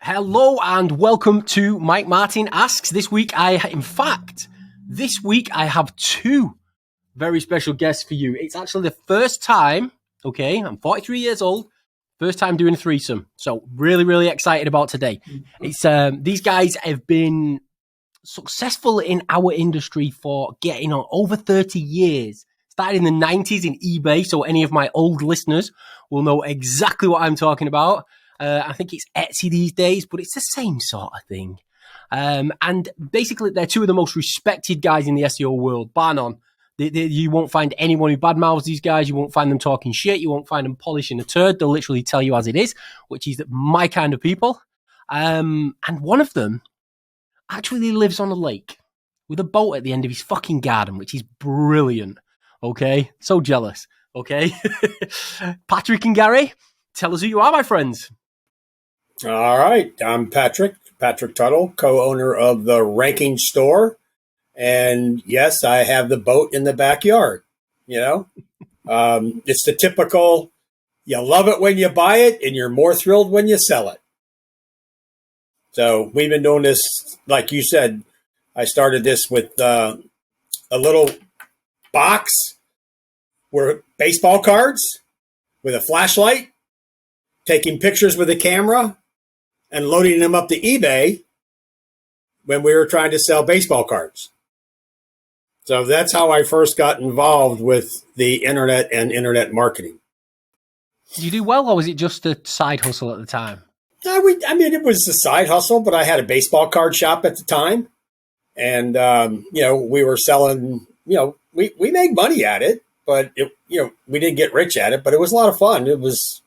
Hello and welcome to Mike Martin Asks. This week I have two very special guests for you. It's actually the first time, I'm 43 years old, first time doing a threesome. So really excited about today. It's these guys have been successful in our industry for getting on over 30 years. Started in the 90s in eBay, so any of my old listeners will know exactly what I'm talking about. I think it's Etsy these days, but it's the same sort of thing. And basically, they're two of the most respected guys in the SEO world, bar none. You won't find anyone who badmouths these guys. You won't find them talking shit. You won't find them polishing a turd. They'll literally tell you as it is, which is my kind of people. And one of them actually lives on a lake with a boat at the end of his fucking garden, which is brilliant. Okay? So jealous. Okay? Patrick and Gary, tell us who you are, my friends. All right. I'm Patrick Tuttle, co-owner of the Ranking Store. And yes, I have the boat in the backyard. It's the typical, you love it when you buy it and you're more thrilled when you sell it. So we've been doing this, like you said, I started this with a little box where baseball cards with a flashlight, taking pictures with a camera, and loading them up to eBay when we were trying to sell baseball cards. So that's how I first got involved with the internet and internet marketing. Did you do well, or was it just a side hustle at the time? It was a side hustle, but I had a baseball card shop at the time. And, we were selling, we made money at it, but, we didn't get rich at it, but it was a lot of fun. It was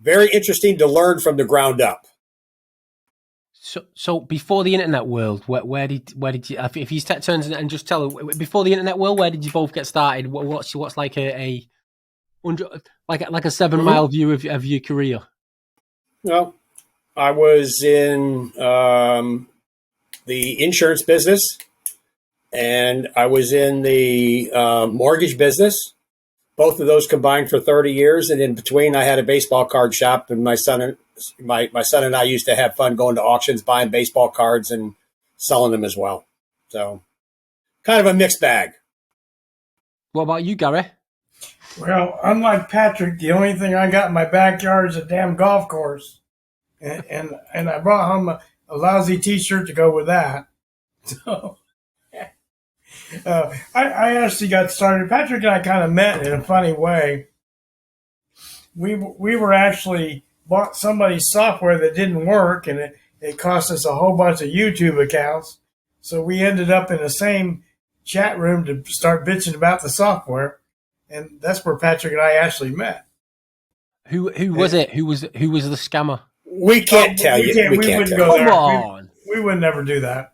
very interesting to learn from the ground up. So before the internet world, where did you? If you turn and just tell before the internet world, where did you both get started? What's like a 7 mile view of your career? Well, I was in the insurance business, and I was in the mortgage business. Both of those combined for 30 years, and in between, I had a baseball card shop, and my son and I used to have fun going to auctions, buying baseball cards and selling them as well. So, kind of a mixed bag. What about you, Gary? Well, unlike Patrick, the only thing I got in my backyard is a damn golf course, and I brought home a lousy T-shirt to go with that. So. I actually got started. Patrick and I kind of met in a funny way. We were actually bought somebody's software that didn't work, and it cost us a whole bunch of YouTube accounts. So we ended up in the same chat room to start bitching about the software, and that's where Patrick and I actually met. Who was it? Who was the scammer? We can't tell you. We wouldn't go there. Come on. We would never do that.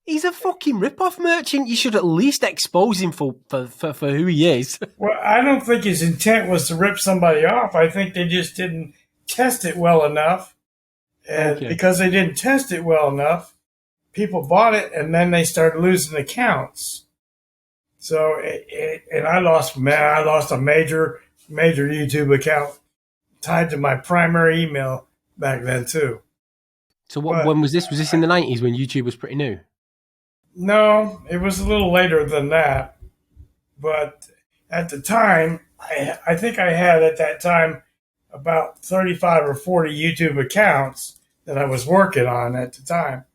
He's a fucking rip-off merchant. You should at least expose him for who he is. Well, I don't think his intent was to rip somebody off. I think they just didn't test it well enough. And because they didn't test it well enough, people bought it, and then they started losing accounts. So, and I lost a major YouTube account tied to my primary email back then, too. So when was this? Was this in the 90s when YouTube was pretty new? No, it was a little later than that. But at the time, I think I had at that time about 35 or 40 YouTube accounts that I was working on at the time.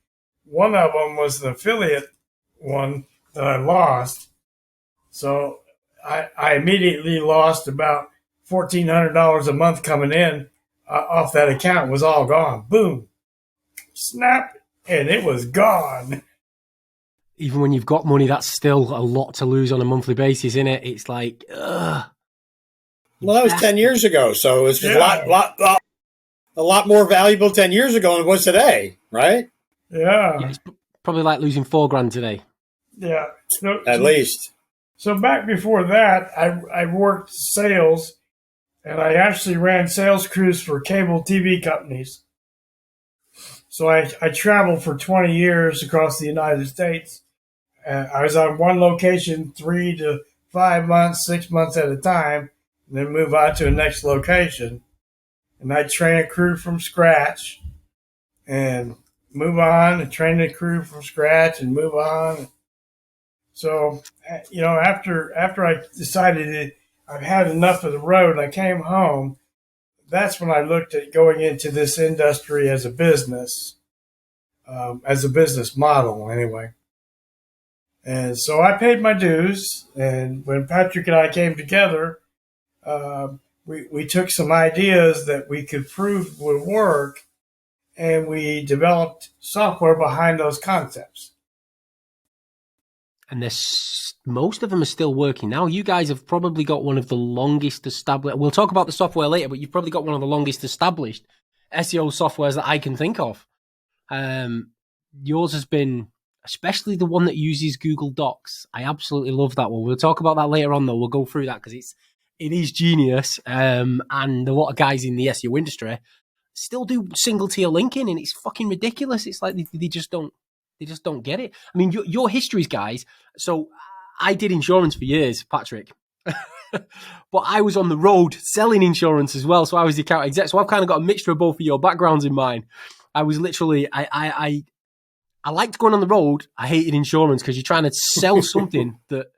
One of them was the affiliate one that I lost. So I immediately lost about $1,400 a month coming in off that account. It was all gone. Boom. Snap. And it was gone. Even when you've got money, that's still a lot to lose on a monthly basis, isn't it? It's like, ugh. Well, that was 10 years ago, so it's a lot more valuable 10 years ago than it was today, right? Yeah. It's probably like losing $4,000 today. Yeah. At least. So back before that, I worked sales, and I actually ran sales crews for cable TV companies. So I traveled for 20 years across the United States. I was on one location 3 to 5 months, 6 months at a time, and then move on to the next location. And I train a crew from scratch. and move on and train the crew from scratch and move on. So, after I decided that I've had enough of the road, I came home. That's when I looked at going into this industry as a business model anyway. And so I paid my dues. And when Patrick and I came together, we took some ideas that we could prove would work, and we developed software behind those concepts. And most of them are still working now. You guys have probably got one of the longest established. We'll talk about the software later, but you've probably got one of the longest established SEO softwares that I can think of. Yours has been, especially the one that uses Google Docs. I absolutely love that one. We'll talk about that later on, though. We'll go through that because it is genius. And a lot of guys in the SEO industry still do single tier linking, and it's fucking ridiculous. It's like they just don't get it. I mean, your histories, guys. So I did insurance for years, Patrick. But I was on the road selling insurance as well. So I was the account exec. So I've kind of got a mixture of both of your backgrounds in mine. I was literally, I liked going on the road. I hated insurance because you're trying to sell something that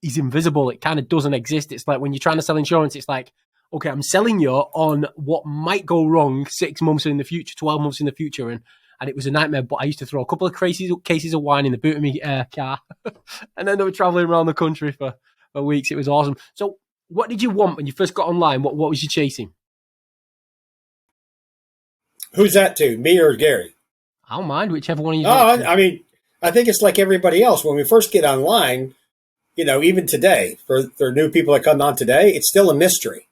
is invisible. It kind of doesn't exist. It's like when you're trying to sell insurance, it's like, okay, I'm selling you on what might go wrong 6 months in the future, 12 months in the future. And it was a nightmare, but I used to throw a couple of cases of wine in the boot of my car and then they were traveling around the country for weeks. It was awesome. So what did you want when you first got online? What was you chasing? Who's that to, me or Gary? I don't mind, whichever one of you. I mean, I think it's like everybody else. When we first get online, even today, for new people that come on today, it's still a mystery.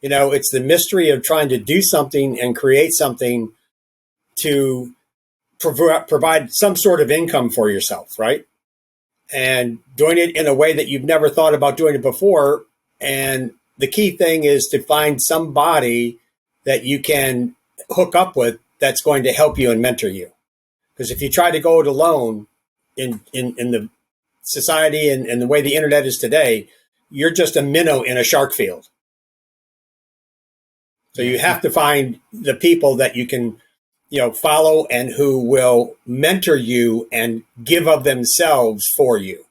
It's the mystery of trying to do something and create something to provide some sort of income for yourself, right? And doing it in a way that you've never thought about doing it before. And the key thing is to find somebody that you can hook up with that's going to help you and mentor you. Because if you try to go it alone in the society and the way the internet is today, you're just a minnow in a shark field. So you have to find the people that you can follow and who will mentor you and give of themselves for you.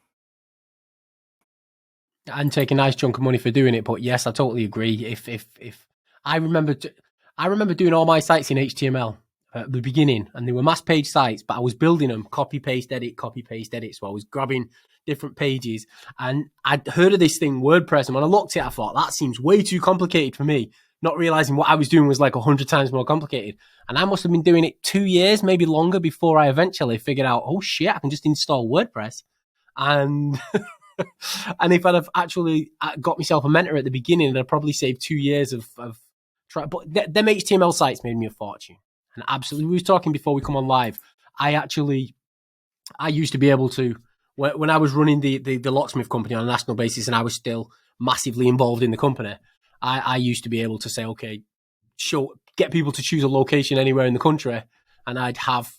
And take a nice chunk of money for doing it. But yes, I totally agree. If I remember doing all my sites in HTML at the beginning, and they were mass page sites, but I was building them copy, paste, edit. So I was grabbing different pages, and I'd heard of this thing, WordPress. And when I looked at it, I thought, that seems way too complicated for me, not realizing what I was doing was like 100 times more complicated. And I must have been doing it 2 years, maybe longer, before I eventually figured out, oh shit, I can just install WordPress. And and if I'd have actually got myself a mentor at the beginning, I'd probably saved 2 years of trying. But them HTML sites made me a fortune. And absolutely, we were talking before we come on live. I used to be able to, when I was running the locksmith company on a national basis, and I was still massively involved in the company, I used to be able to say, okay, get people to choose a location anywhere in the country, and I'd have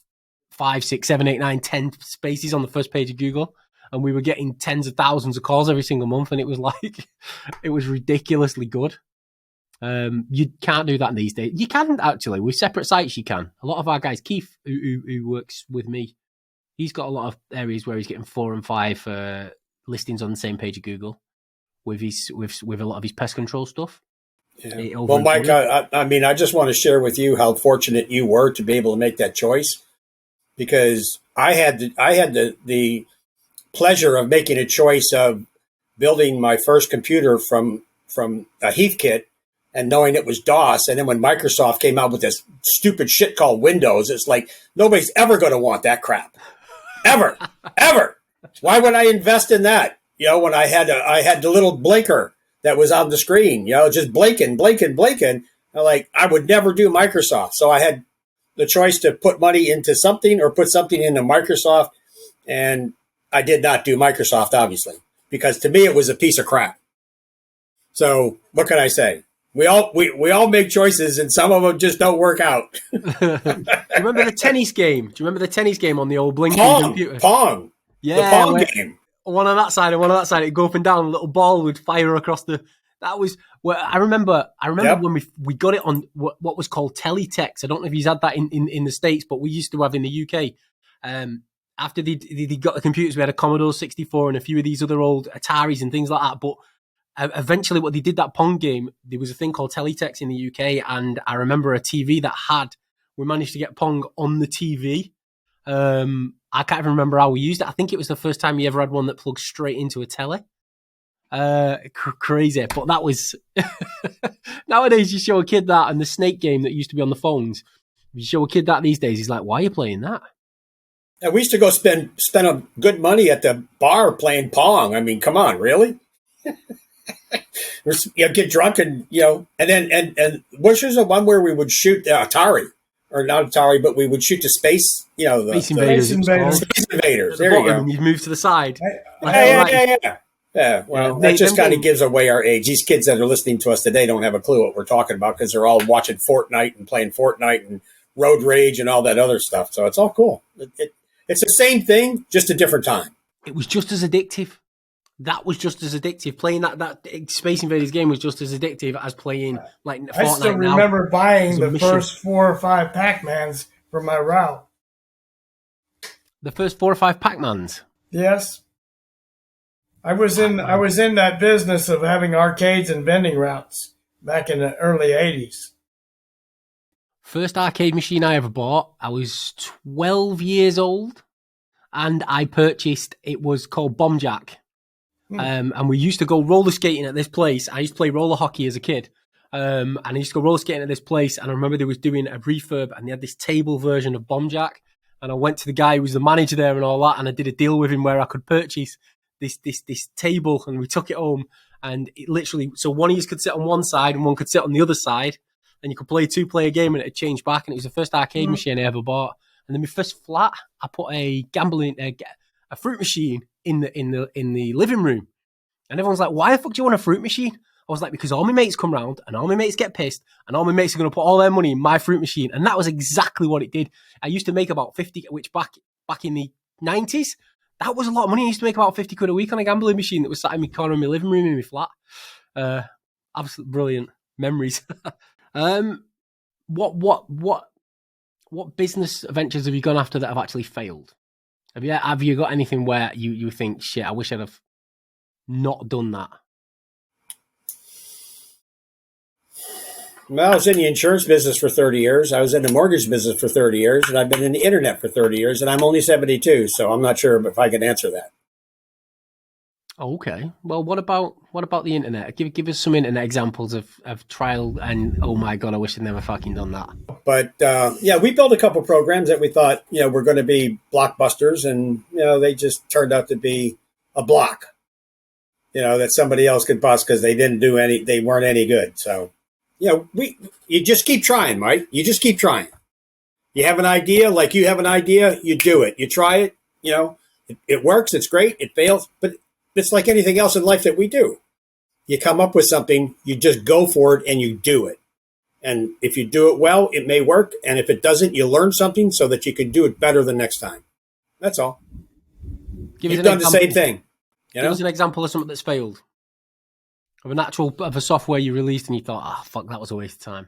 5, 6, 7, 8, 9, 10 spaces on the first page of Google, and we were getting tens of thousands of calls every single month, and it was like, it was ridiculously good. You can't do that these days. You can actually with separate sites. You can. A lot of our guys, Keith, who works with me, he's got a lot of areas where he's getting 4 and 5 listings on the same page of Google with a lot of his pest control stuff. Yeah. Well, Mike, I just want to share with you how fortunate you were to be able to make that choice, because I had the pleasure of making a choice of building my first computer from a Heathkit and knowing it was DOS. And then when Microsoft came out with this stupid shit called Windows, it's like, nobody's ever going to want that crap. Ever. Ever. Why would I invest in that? When I had the little blinker that was on the screen, just blinking. I would never do Microsoft. So I had the choice to put money into something or put something into Microsoft. And I did not do Microsoft, obviously, because to me, it was a piece of crap. So what can I say? We all make choices, and some of them just don't work out. Remember the tennis game? Do you remember the tennis game on the old blinking computer? Pong. Yeah, the Pong game. One on that side and one on that side. It'd go up and down. A little ball would fire across the. That was Well, I remember Yep. when we got it on what was called teletext. I don't know if you've had that in the States, but we used to have in the UK. After they got the computers, we had a Commodore 64 and a few of these other old Ataris and things like that. But eventually, what they did, that Pong game, there was a thing called teletext in the UK, and I remember a TV that we managed to get Pong on the TV. I can't even remember how we used it. I think it was the first time you ever had one that plugged straight into a telly. Crazy, but that was nowadays. You show a kid that, and the snake game that used to be on the phones. If you show a kid that these days, he's like, "Why are you playing that?" And we used to go spend a good money at the bar playing Pong. I mean, come on, really? Get drunk and and then and which was the one where we would shoot Atari, or not Atari, but we would shoot the space. The Space Invaders. Space Invaders. There you go. And you'd move to the side. Yeah. Well, that just kind of gives away our age. These kids that are listening to us today don't have a clue what we're talking about because they're all watching Fortnite and playing Fortnite and Road Rage and all that other stuff. So it's all cool. It's the same thing, just a different time. It was just as addictive. That was just as addictive. Playing that Space Invaders game was just as addictive as playing like Fortnite. I still remember buying the first 4 or 5 Pac-Mans for my route. The first 4 or 5 Pac-Mans. Yes. I was in that business of having arcades and vending routes back in the early 80s. First arcade machine I ever bought, I was 12 years old, and I purchased, it was called Bomb Jack. And we used to go roller skating at this place. I used to play roller hockey as a kid. And I used to go roller skating at this place, and I remember they was doing a refurb, and they had this table version of Bomb Jack. And I went to the guy who was the manager there and all that, and I did a deal with him where I could purchase this table, and we took it home, and it literally, so one of you could sit on one side and one could sit on the other side, and you could play a 2-player game and it'd change back, and it was the first arcade machine I ever bought. And then my first flat, I put a fruit machine in the living room, and everyone's like, "Why the fuck do you want a fruit machine?" I was like, "Because all my mates come round and all my mates get pissed and all my mates are going to put all their money in my fruit machine." And that was exactly what it did. I used to make about 50, which back in the 90s, that was a lot of money. I used to make about 50 quid a week on a gambling machine that was sat in my corner of my living room in my flat. Absolutely brilliant memories. What business ventures have you gone after that have actually failed? Have you got anything where you think, shit, I wish I'd have not done that? Well, I was in the insurance business for 30 years. I was in the mortgage business for 30 years, and I've been in the internet for 30 years, and I'm only 72, so I'm not sure if I can answer that. Okay. Well, what about the internet? Give us some internet examples of trial and, oh my God, I wish I'd never fucking done that. But we built a couple programs that we thought, were going to be blockbusters, and, they just turned out to be a block, that somebody else could bust because they weren't any good. So, you just keep trying, Mike. You just keep trying. You have an idea, you do it. You try it, it works, it's great, it fails, but it's like anything else in life that we do. You come up with something, you just go for it and you do it. And if you do it well, it may work. And if it doesn't, you learn something so that you can do it better the next time. That's all. You've done the same thing. Give us an example of something that's failed. Of a software you released and you thought, fuck, that was a waste of time.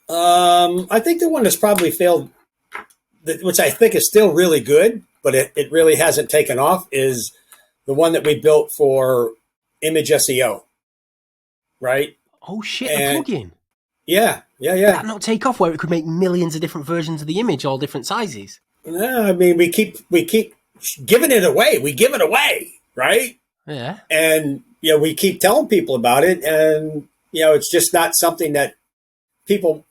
I think the one that's probably failed, which I think is still really good, but it really hasn't taken off, is the one that we built for image SEO. Right? Oh shit, a plugin. Yeah. Did that not take off where it could make millions of different versions of the image, all different sizes? No, I mean we keep giving it away. We give it away, right? Yeah. And we keep telling people about it, and it's just not something that people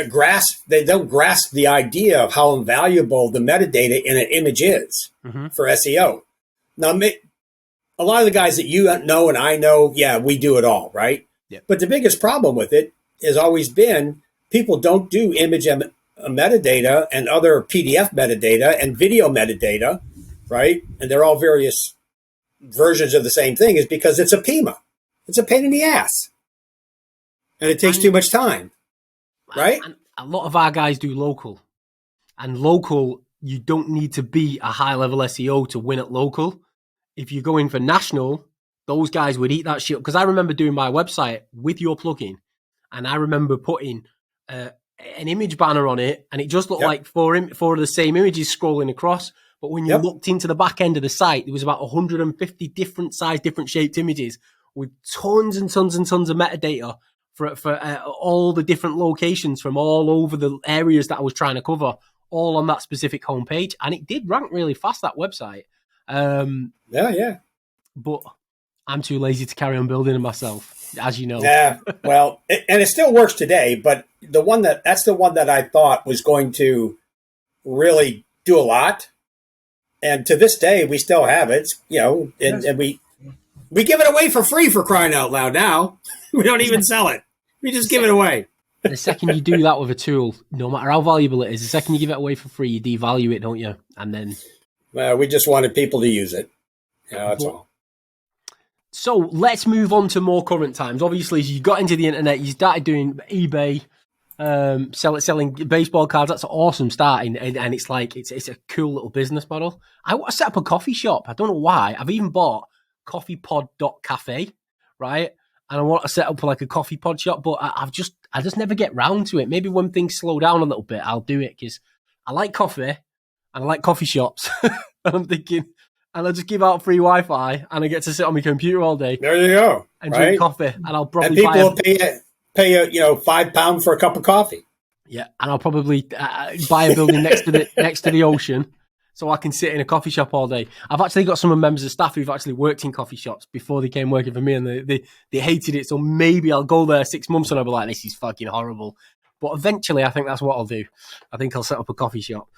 grasp. They don't grasp the idea of how invaluable the metadata in an image is for SEO. Now, a lot of the guys that you know and I know, we do it all, right? Yep. But the biggest problem with it has always been people don't do image metadata and other PDF metadata and video metadata, right? And they're all various versions of the same thing, is because it's a PIMA. It's a pain in the ass. And it takes too much time, right? And a lot of our guys do local. And local, you don't need to be a high-level SEO to win at local. If you're going for national, those guys would eat that shit. Because I remember doing my website with your plugin, and I remember putting an image banner on it, and it just looked like four of the same images scrolling across. But when you looked into the back end of the site, there was about 150 different size, different shaped images with tons and tons and tons of metadata for all the different locations from all over the areas that I was trying to cover, all on that specific homepage. And it did rank really fast, that website. But I'm too lazy to carry on building it myself, as you know. Yeah, well, and it still works today, but that's the one that I thought was going to really do a lot. And to this day, we still have it, and we give it away for free, for crying out loud now. We don't even sell it. We just give it away. The second you do that with a tool, no matter how valuable it is, the second you give it away for free, you devalue it, don't you? And then... we just wanted people to use it. That's all. So let's move on to more current times. Obviously, as you got into the internet, you started doing eBay, selling baseball cards. That's awesome starting, and it's like it's a cool little business model. I want to set up a coffee shop. I don't know why. I've even bought coffeepod.cafe, right? And I want to set up like a coffee pod shop, but I just never get round to it. Maybe when things slow down a little bit, I'll do it, because I like coffee and I like coffee shops. And I'm thinking, and I'll just give out free Wi-Fi and I get to sit on my computer all day. There you go. And drink coffee. And I'll probably people will pay £5 for a cup of coffee. Yeah, and I'll probably buy a building next to the ocean, so I can sit in a coffee shop all day. I've actually got some members of staff who've actually worked in coffee shops before they came working for me, and they hated it. So maybe I'll go there 6 months and I'll be like, this is fucking horrible. But eventually, I think that's what I'll do. I think I'll set up a coffee shop.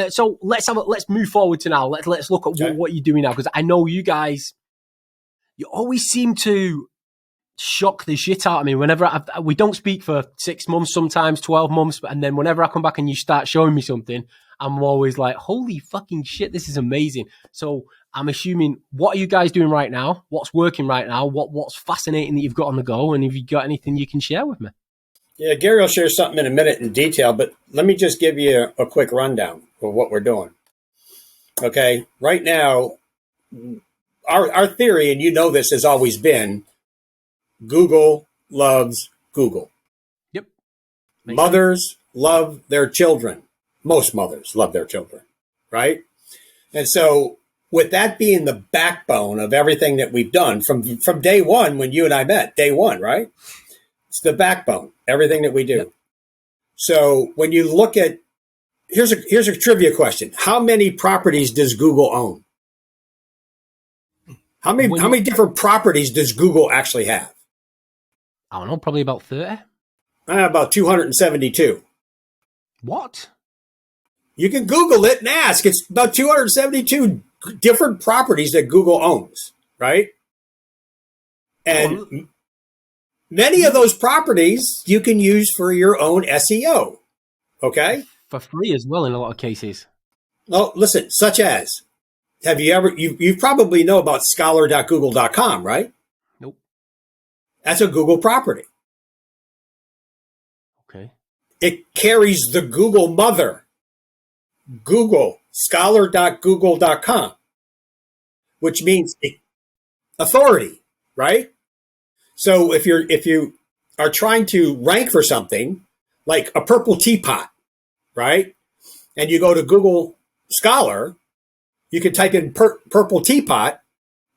So let's move forward to now. Let's look at what you're doing now, because I know you guys, you always seem to shock the shit out of me whenever we don't speak for 6 months, sometimes 12 months, and then whenever I come back and you start showing me something, I'm always like, holy fucking shit, this is amazing. So I'm assuming, what are you guys doing right now? What's working right now? What's fascinating that you've got on the go? And have you got anything you can share with me? Yeah, Gary will share something in a minute in detail, but let me just give you a quick rundown of what we're doing. Okay, right now, our theory, and you know this, has always been, Google loves Google. Yep. Mothers love their children. Most mothers love their children, right? And so with that being the backbone of everything that we've done from day one, when you and I met, day one, right? It's the backbone, everything that we do. Yep. So when you look at, here's a trivia question. How many properties does Google own? How many different properties does Google actually have? I don't know, probably about 30. About 272. What? You can Google it and ask. It's about 272 different properties that Google owns, right? And many of those properties you can use for your own SEO, okay? For free as well in a lot of cases. Well, listen, such as, have you ever, you probably know about scholar.google.com, right? Nope. That's a Google property. Okay. It carries the Google mother. Google, scholar.google.com, which means authority, right? So if you are trying to rank for something like a purple teapot, right? And you go to Google Scholar, you can type in purple teapot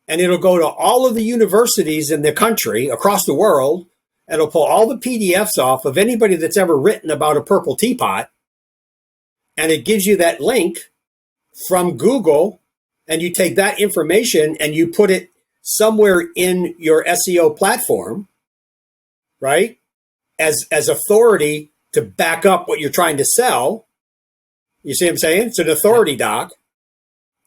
and it'll go to all of the universities in the country across the world, and it'll pull all the PDFs off of anybody that's ever written about a purple teapot. And it gives you that link from Google, and you take that information and you put it somewhere in your SEO platform, right? As authority to back up what you're trying to sell. You see what I'm saying? It's an authority doc.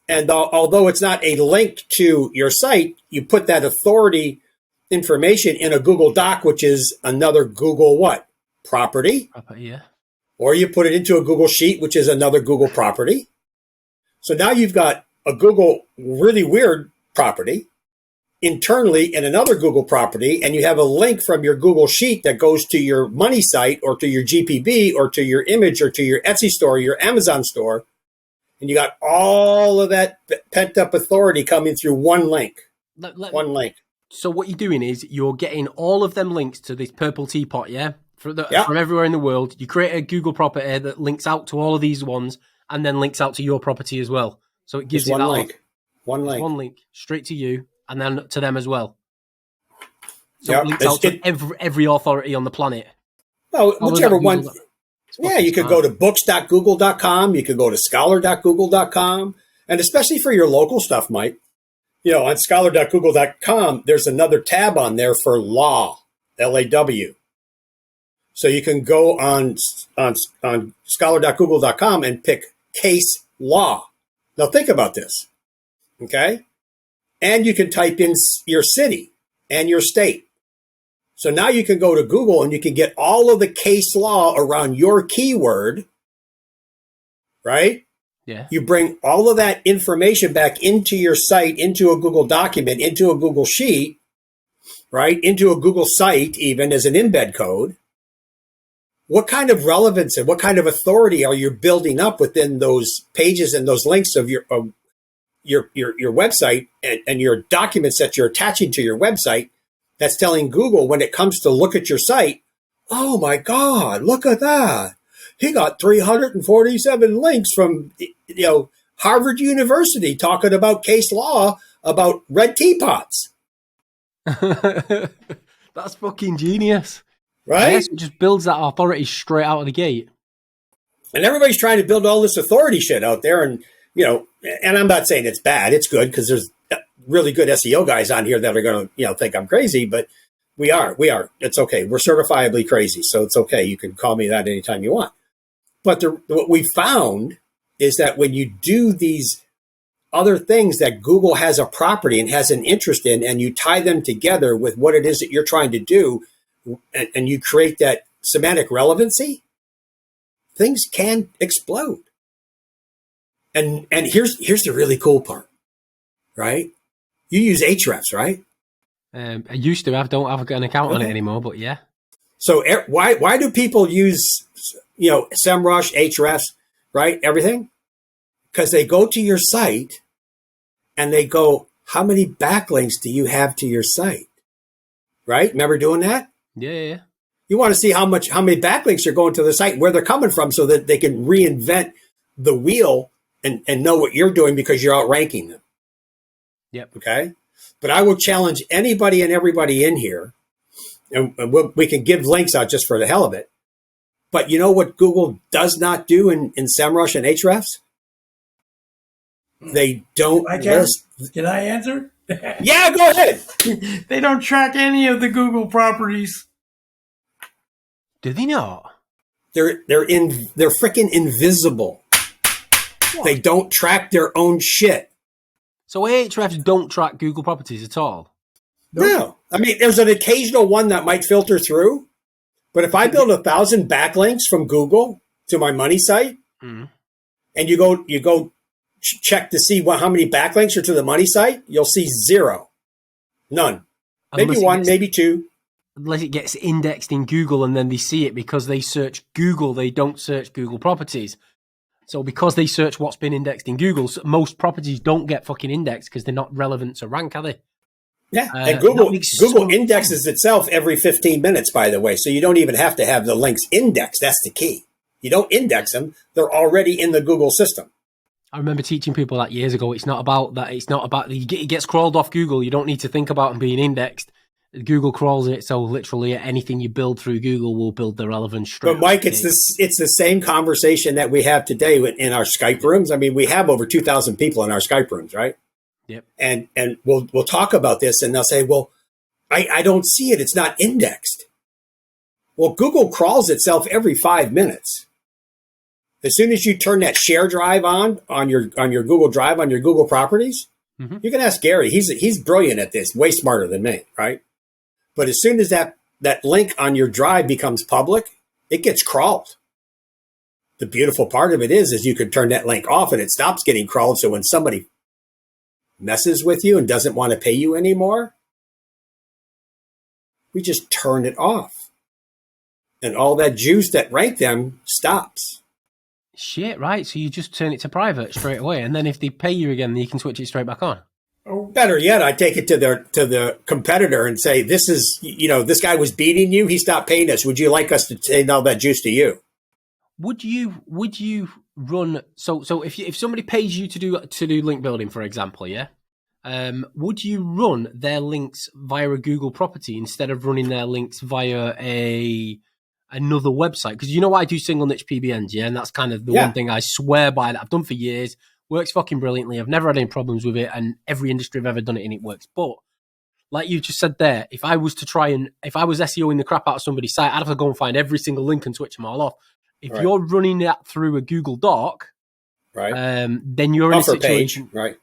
And although it's not a link to your site, you put that authority information in a Google Doc, which is another Google what? Property. Yeah. Or you put it into a Google Sheet, which is another Google property. So now you've got a Google really weird property internally in another Google property, and you have a link from your Google Sheet that goes to your money site or to your GPB or to your image or to your Etsy store, your Amazon store. And you got all of that pent up authority coming through one link. One link. So what you're doing is you're getting all of them links to this purple teapot, yeah? From everywhere in the world. You create a Google property that links out to all of these ones and then links out to your property as well. So it gives Just you one that link. One link straight to you and then to them as well. So Yep. it links out to every authority on the planet. Well, whichever one. Yeah, you could go to books.google.com. You could go to scholar.google.com. And especially for your local stuff, Mike, on scholar.google.com, there's another tab on there for law, LAW. So you can go on scholar.google.com and pick case law. Now think about this, okay? And you can type in your city and your state. So now you can go to Google and you can get all of the case law around your keyword, right? Yeah. You bring all of that information back into your site, into a Google document, into a Google sheet, right? Into a Google site, even as an embed code. What kind of relevance and what kind of authority are you building up within those pages and those links of your website and your documents that you're attaching to your website? That's telling Google when it comes to look at your site, oh my God, look at that. He got 347 links from Harvard University talking about case law about red teapots. That's fucking genius. Right? Yes, it just builds that authority straight out of the gate. And everybody's trying to build all this authority shit out there. And, and I'm not saying it's bad. It's good because there's really good SEO guys on here that are going to, think I'm crazy, but we are. It's okay. We're certifiably crazy. So it's okay. You can call me that anytime you want. But what we found is that when you do these other things that Google has a property and has an interest in, and you tie them together with what it is that you're trying to do, and you create that semantic relevancy, things can explode. And here's the really cool part, right? You use Ahrefs, right? I used to. I don't have an account on it anymore, but yeah. So why do people use SEMrush, Ahrefs, right? Everything? Because they go to your site and they go, how many backlinks do you have to your site? Right? Remember doing that? Yeah. You want to see how many backlinks are going to the site, where they're coming from, so that they can reinvent the wheel and know what you're doing because you're outranking them. Yep. Okay. But I will challenge anybody and everybody in here, and we can give links out just for the hell of it. But you know what Google does not do in SEMrush and Ahrefs? They don't list. Can I answer? Yeah, go ahead. They don't track any of the Google properties. Do they not? They're freaking invisible. What? They don't track their own shit. So Ahrefs don't track Google properties at all? No. I mean, there's an occasional one that might filter through. But if I build 1,000 backlinks from Google to my money site, and you go check to see how many backlinks are to the money site, you'll see zero. None. Maybe one, maybe two. Unless it gets indexed in Google and then they see it because they search Google, they don't search Google properties. So because they search what's been indexed in Google, most properties don't get fucking indexed because they're not relevant to rank, are they? Yeah, and Google indexes itself every 15 minutes, by the way. So you don't even have to have the links indexed. That's the key. You don't index them. They're already in the Google system. I remember teaching people that years ago. It's not about that. It gets crawled off Google. You don't need to think about them being indexed. Google crawls it, so literally anything you build through Google will build the relevant straight. But Mike, it's the same conversation that we have today in our Skype rooms. I mean, we have over 2,000 people in our Skype rooms, right? Yep. And we'll talk about this, and they'll say, "Well, I don't see it. It's not indexed." Well, Google crawls itself every 5 minutes. As soon as you turn that share drive on your Google Drive on your Google properties, you can ask Gary. He's brilliant at this, way smarter than me, right? But as soon as that link on your drive becomes public, it gets crawled. The beautiful part of it is you can turn that link off and it stops getting crawled. So when somebody messes with you and doesn't want to pay you anymore, we just turn it off. And all that juice that ranked them stops. Shit, right. So you just turn it to private straight away. And then if they pay you again, you can switch it straight back on. Oh, Better yet, I take it to the competitor and say, "This is, this guy was beating you. He stopped paying us. Would you like us to take all that juice to you?" Would you run so if somebody pays you to do link building, for example, yeah? Would you run their links via a Google property instead of running their links via another website? Because I do single niche PBNs, yeah, and that's kind of the one thing I swear by that I've done for years. Works fucking brilliantly. I've never had any problems with it, and every industry I've ever done it in, it works. But like you just said there, if I was SEOing the crap out of somebody's site, I'd have to go and find every single link and switch them all off. If you're running that through a Google Doc, right, then you're buffer in a situation, page, right?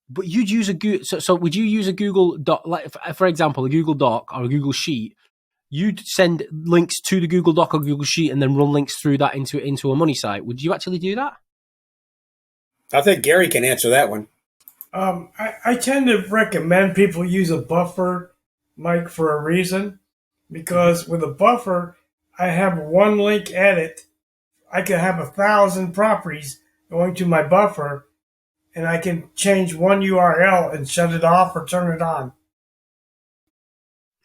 But you'd use a Google. So would you use a Google Doc, like for example, a Google Doc or a Google Sheet? You'd send links to the Google Doc or Google Sheet and then run links through that into a money site. Would you actually do that? I think Gary can answer that one. I tend to recommend people use a buffer, Mike, for a reason. Because with a buffer, I have one link edit. I could have 1,000 properties going to my buffer, and I can change one URL and shut it off or turn it on.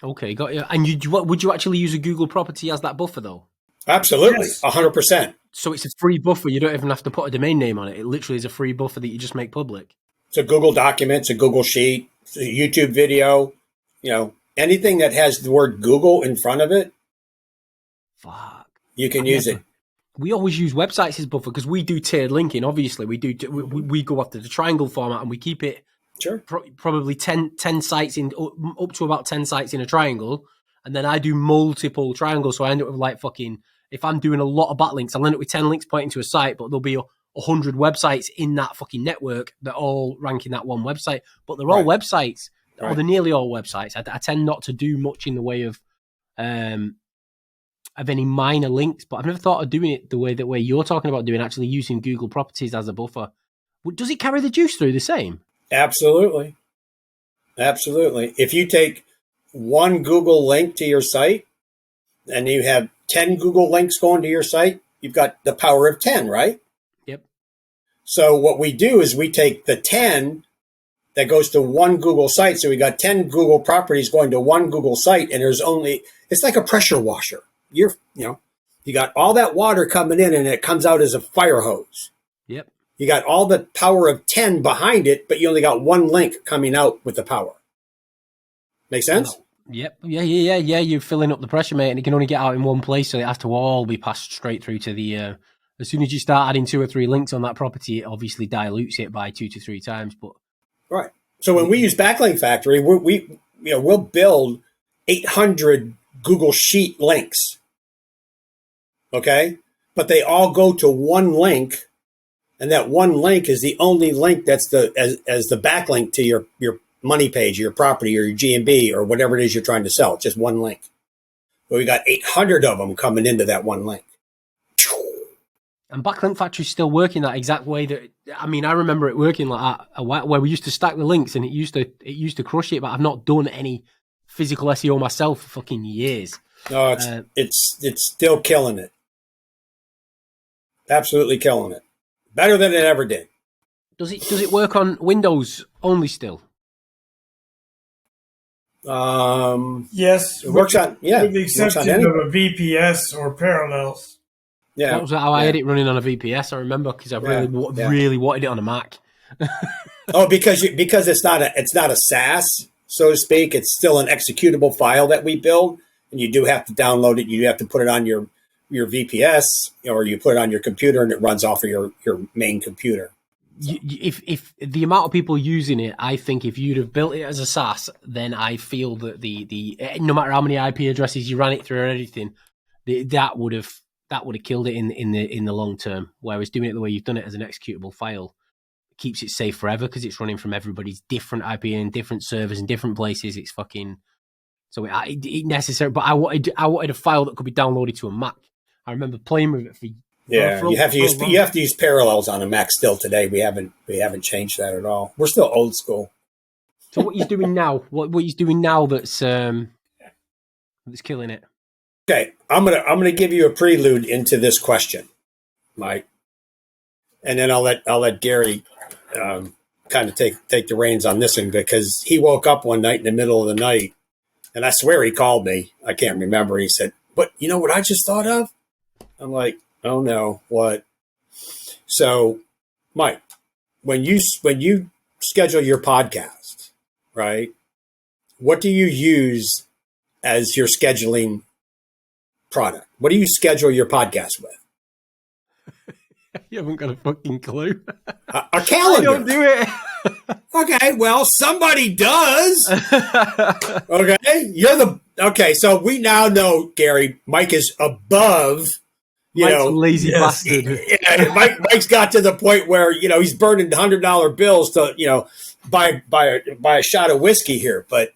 Okay, got you. And would you actually use a Google property as that buffer, though? Absolutely, Yes. 100%. So it's a free buffer. You don't even have to put a domain name on it. It literally is a free buffer that you just make public. It's a Google document, it's a Google Sheet, it's a YouTube video, anything that has the word Google in front of it, Fuck. you can use it. We always use websites as buffer because we do tiered linking. Obviously, we go after the triangle format and we keep it Sure. probably 10 sites up to about 10 sites in a triangle, and then I do multiple triangles. So I end up with like fucking, if I'm doing a lot of backlinks, I'll end up with 10 links pointing to a site, but there'll be 100 websites in that fucking network that all rank in that one website. But they're all websites, or they're nearly all websites. I tend not to do much in the way of any minor links, but I've never thought of doing it the way you're talking about doing, actually using Google properties as a buffer. Does it carry the juice through the same? Absolutely. Absolutely. If you take one Google link to your site and you have 10 Google links going to your site, you've got the power of 10, right? Yep. So what we do is we take the 10 that goes to one Google site. So we got 10 Google properties going to one Google site, and it's like a pressure washer. You got all that water coming in and it comes out as a fire hose. Yep. You got all the power of 10 behind it, but you only got one link coming out with the power. Make sense? Yep. Yeah. You're filling up the pressure, mate, and it can only get out in one place, so it has to all be passed straight through to the. As soon as you start adding 2 or 3 links on that property, it obviously dilutes it by 2 to 3 times. But right. So when we use Backlink Factory, we'll build 800 Google Sheet links. Okay, but they all go to one link, and that one link is the only link that's as the backlink to your money page, your property, or your GMB, or whatever it is you're trying to sell. It's just one link. But we got 800 of them coming into that one link. And Backlink Factory's still working that exact way. I remember it working like that, where we used to stack the links, and it used to crush it. But I've not done any physical SEO myself for fucking years. No, it's still killing it. Absolutely killing it. Better than it ever did. Does it work on Windows only still? Yes, it works on with the exception of a VPS or Parallels. Yeah, that was how I had it running on a VPS. I remember because I really wanted it on a Mac. because it's not a SaaS, so to speak. It's still an executable file that we build, and you do have to download it. You do have to put it on your VPS, or you put it on your computer, and it runs off of your main computer. If the amount of people using it, I think if you'd have built it as a SaaS, then I feel that the no matter how many IP addresses you ran it through or anything, that would have killed it in the long term. Whereas doing it the way you've done it as an executable file keeps it safe forever because it's running from everybody's different IP and different servers in different places. It's fucking so it necessary. But I wanted a file that could be downloaded to a Mac. I remember playing with it for you have to use Parallels on a Mac still today. We haven't changed that at all. We're still old school. So what he's doing now? What he's doing now that's killing it? Okay, I'm gonna give you a prelude into this question, Mike, and then I'll let Gary kind of take the reins on this one because he woke up one night in the middle of the night, and I swear he called me. I can't remember. He said, "But you know what I just thought of?" I'm like, "Oh no, what?" So, Mike, when you schedule your podcast, right? What do you use as your scheduling product? What do you schedule your podcast with? You haven't got a fucking clue. A calendar. I don't do it. Okay, well, somebody does. Okay. So we now know, Gary, Mike is above. Mike's a lazy bastard. Yeah, Mike's got to the point where he's burning $100 bills to buy a shot of whiskey here. But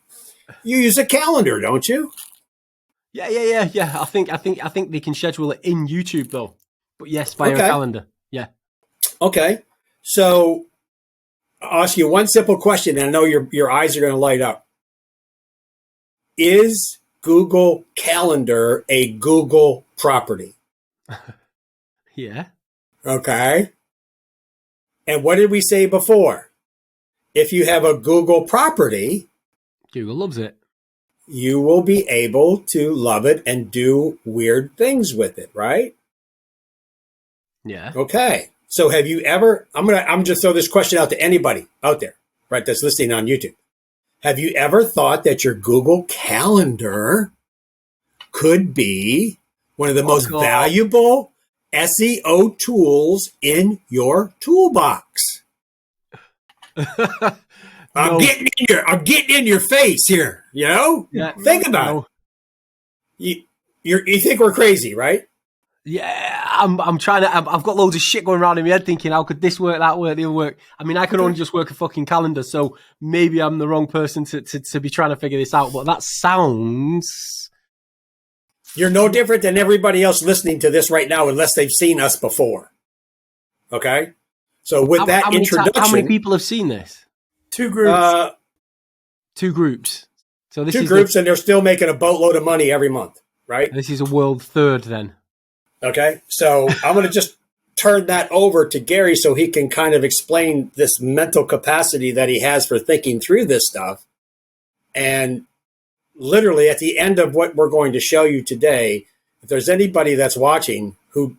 you use a calendar, don't you? Yeah. I think they can schedule it in YouTube though. But yes, via a calendar. Yeah. Okay. So I'll ask you one simple question, and I know your eyes are going to light up. Is Google Calendar a Google property? Yeah. Okay. And what did we say before? If you have a Google property, Google loves it. You will be able to love it and do weird things with it, right? Yeah. Okay. So have you ever, I'm just throw this question out to anybody out there, right, that's listening on YouTube. Have you ever thought that your Google Calendar could be one of the most valuable SEO tools in your toolbox? I'm getting in your face here, Yeah, Think about it. You think we're crazy, right? Yeah, I'm trying to. I've got loads of shit going around in my head, thinking how could this work, that work, the other work. I mean, I can only just work a fucking calendar, so maybe I'm the wrong person to be trying to figure this out. But that sounds. You're no different than everybody else listening to this right now, unless they've seen us before. Okay, so with that introduction, how many people have seen this? 2 groups. 2 groups. So this 2 is groups, and they're still making a boatload of money every month, right? This is a world third, then. Okay, so I'm going to just turn that over to Gary so he can kind of explain this mental capacity that he has for thinking through this stuff. And literally at the end of what we're going to show you today, if there's anybody that's watching who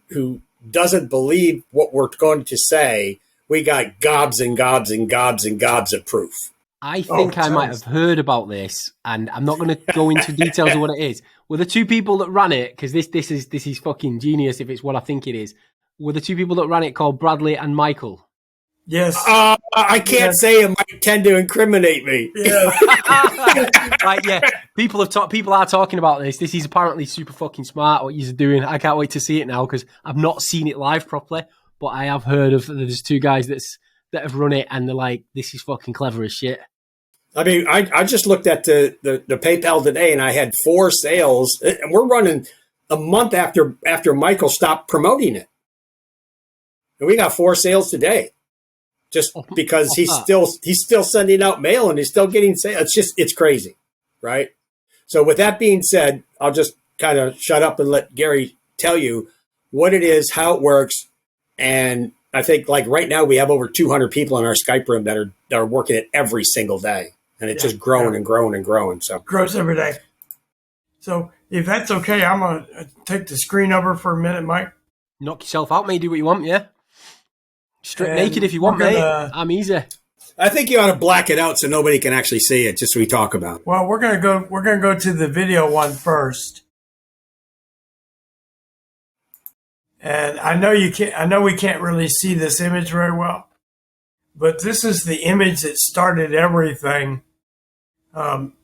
doesn't believe what we're going to say, we got gobs and gobs and gobs and gobs of proof. I think I might have heard about this, and I'm not going to go into details of what it is. Were the 2 people that ran it, because this is fucking genius if it's what I think it is, were the 2 people that ran it called Bradley and Michael? Yes. I can't say it might tend to incriminate me. Yeah. Right, yeah. People are talking about this. This is apparently super fucking smart what you're doing. I can't wait to see it now because I've not seen it live properly, but I have heard of there's 2 guys that have run it and they're like, this is fucking clever as shit. I mean, I just looked at the PayPal today and I had 4 sales. And we're running a month after Michael stopped promoting it. And we got 4 sales today. Just because he's still sending out mail and he's still getting sales. It's crazy, right? So with that being said, I'll just kind of shut up and let Gary tell you what it is, how it works. And I think like right now we have over 200 people in our Skype room that are working it every single day. And it's just growing and growing and growing. So grows every day. So if that's okay, I'm going to take the screen over for a minute, Mike. Knock yourself out, mate. Do what you want, yeah? Strip naked if you want, mate. I'm easy. I think you ought to black it out so nobody can actually see it, just so we talk about it. Well, we're gonna go to the video one first. And I know we can't really see this image very well, but this is the image that started everything.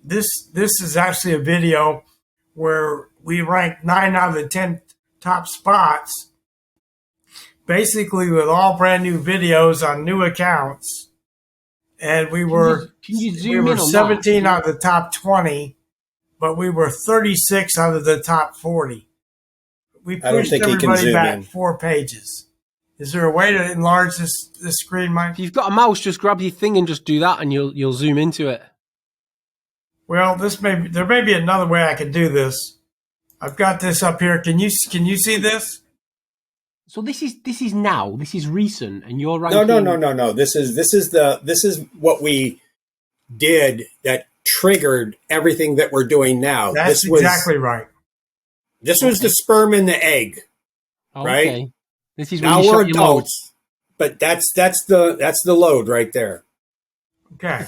This is actually a video where we ranked 9 out of the 10 top spots, basically with all brand new videos on new accounts. And we were 17 out of the top 20, but we were 36 out of the top 40. We pushed everybody back 4 pages. Is there a way to enlarge this screen, Mike? If you've got a mouse, just grab your thing and just do that, and you'll zoom into it. Well, there may be another way I could do this. I've got this up here. Can you see this? So this is now. This is recent, and you're No, ranking. no. This is what we did that triggered everything that we're doing now. That's exactly right. This was the sperm and the egg, right? Okay. This is when Now you we're shot your load. adults, but that's the load right there. Okay.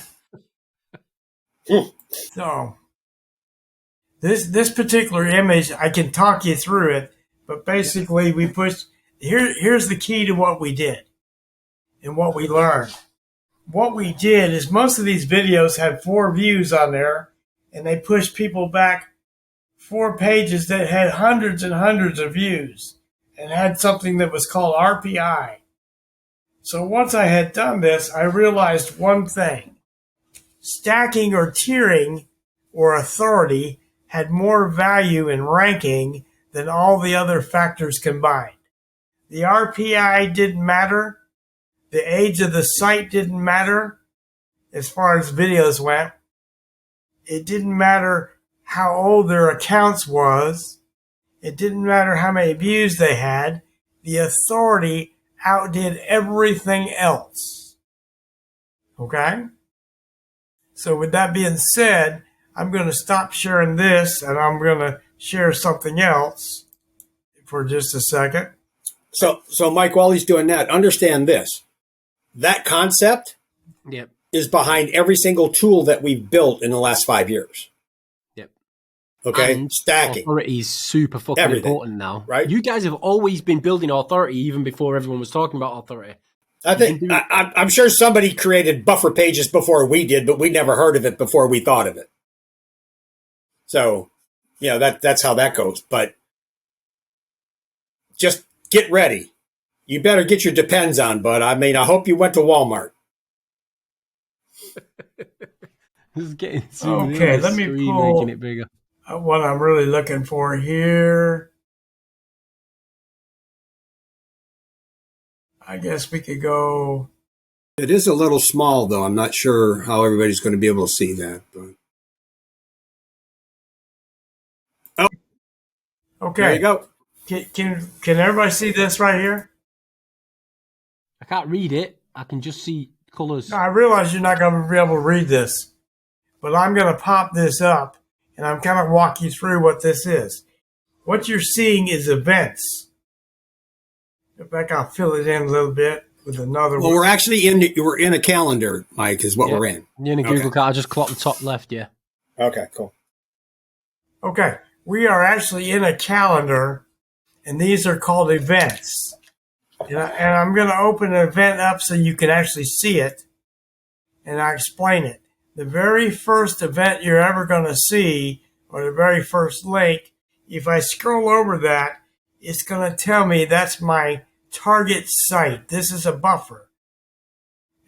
So this particular image, I can talk you through it, but basically we pushed. Here's the key to what we did and what we learned. What we did is most of these videos had 4 views on there, and they pushed people back 4 pages that had hundreds and hundreds of views and had something that was called RPI. So once I had done this, I realized one thing. Stacking or tiering or authority had more value in ranking than all the other factors combined. The RPI didn't matter. The age of the site didn't matter as far as videos went. It didn't matter how old their accounts was. It didn't matter how many views they had. The authority outdid everything else. Okay? So with that being said, I'm going to stop sharing this and I'm going to share something else for just a second. So Mike, while he's doing that, understand this. That concept Yep. is behind every single tool that we've built in the last 5 years. Yep. Okay? And Stacking. authority is super fucking Everything, important now. right? You guys have always been building authority even before everyone was talking about authority. I think I'm sure somebody created buffer pages before we did, but we never heard of it before we thought of it. So, that's how that goes. But just get ready. You better get your Depends on, bud. I mean, I hope you went to Walmart. This is getting Okay, let me pull making it bigger. What I'm really looking for here. I guess we could go. It is a little small, though. I'm not sure how everybody's going to be able to see that. But Okay. there you go. Can everybody see this right here? I can't read it. I can just see colors. Now, I realize you're not going to be able to read this, but I'm going to pop this up and I'm kind of walk you through what this is. What you're seeing is events. In fact, I'll fill it in a little bit with another Well, one. we're in a calendar, Mike, is what we're in. You're in a Google card. I just clock the top left, yeah. Okay, cool. Okay, we are actually in a calendar, and these are called events. And I'm going to open an event up so you can actually see it, and I explain it. The very first event you're ever going to see, or the very first link, if I scroll over that, it's going to tell me that's my target site. This is a buffer.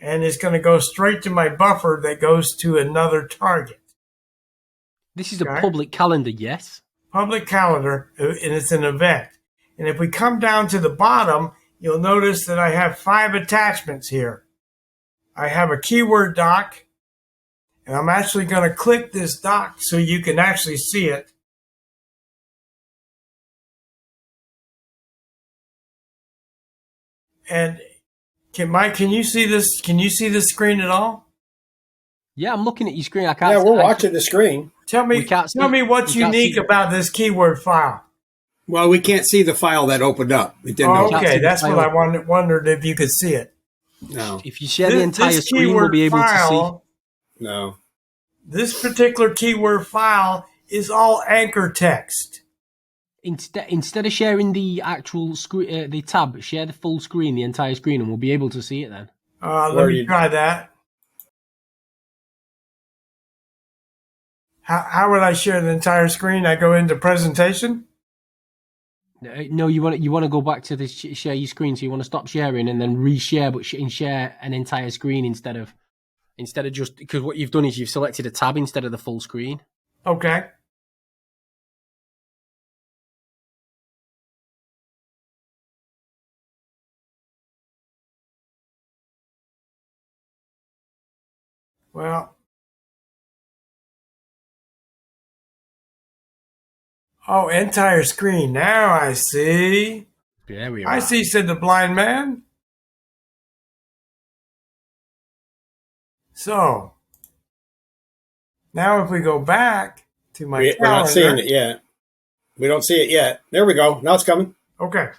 And it's going to go straight to my buffer that goes to another target. This is a public calendar, yes? Public calendar, and it's an event. And if we come down to the bottom, you'll notice that I have 5 attachments here. I have a keyword doc, and I'm actually going to click this doc so you can actually see it. And Mike, can you see this? Can you see this screen at all? Yeah, I'm looking at your screen. I can't. Yeah, we're watching the screen. Tell me what's unique about this keyword file. Well, we can't see the file that opened up. It didn't open. Okay, that's what I wondered if you could see it. No. If you share the entire screen, we'll be able to see. No. This particular keyword file is all anchor text. Instead of sharing the actual screen, the tab, share the full screen, the entire screen, and we'll be able to see it then. Let me try that. How would I share the entire screen? I go into presentation? No, you want to go back to the share your screen. So you want to stop sharing and then reshare, but share an entire screen instead of just because what you've done is you've selected a tab instead of the full screen. Okay. Well, entire screen. Now I see. There we are. I see, said the blind man. So, now if we go back to my calendar. We're not seeing it yet. We don't see it yet. There we go. Now it's coming. Okay.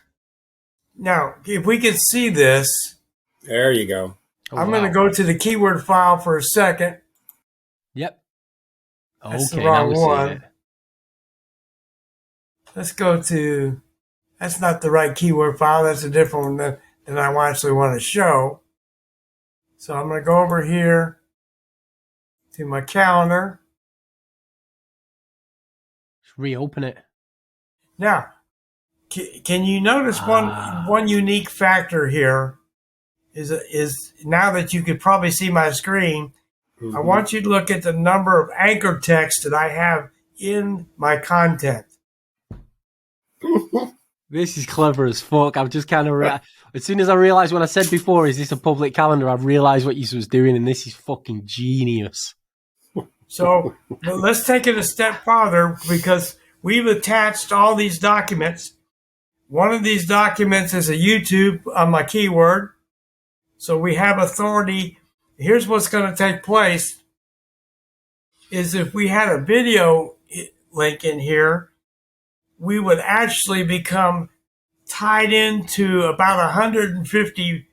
Now, if we can see this, there you go. I'm going to go to the keyword file for a second. Yep. That's the Okay, wrong now we're seeing one. it. Let's go to, that's not the right keyword file. That's a different one than I actually want to show. So I'm going to go over here to my calendar. Just reopen it. Now, can you notice one unique factor here is now that you could probably see my screen, I want you to look at the number of anchor text that I have in my content. This is clever as fuck. I've just kind of as soon as I realised when I said before, is this a public calendar? I've realised what you was doing, and this is fucking genius. So let's take it a step farther because we've attached all these documents. One of these documents is a YouTube on my keyword. So we have authority. Here's what's going to take place is if we had a video link in here, we would actually become tied into about 150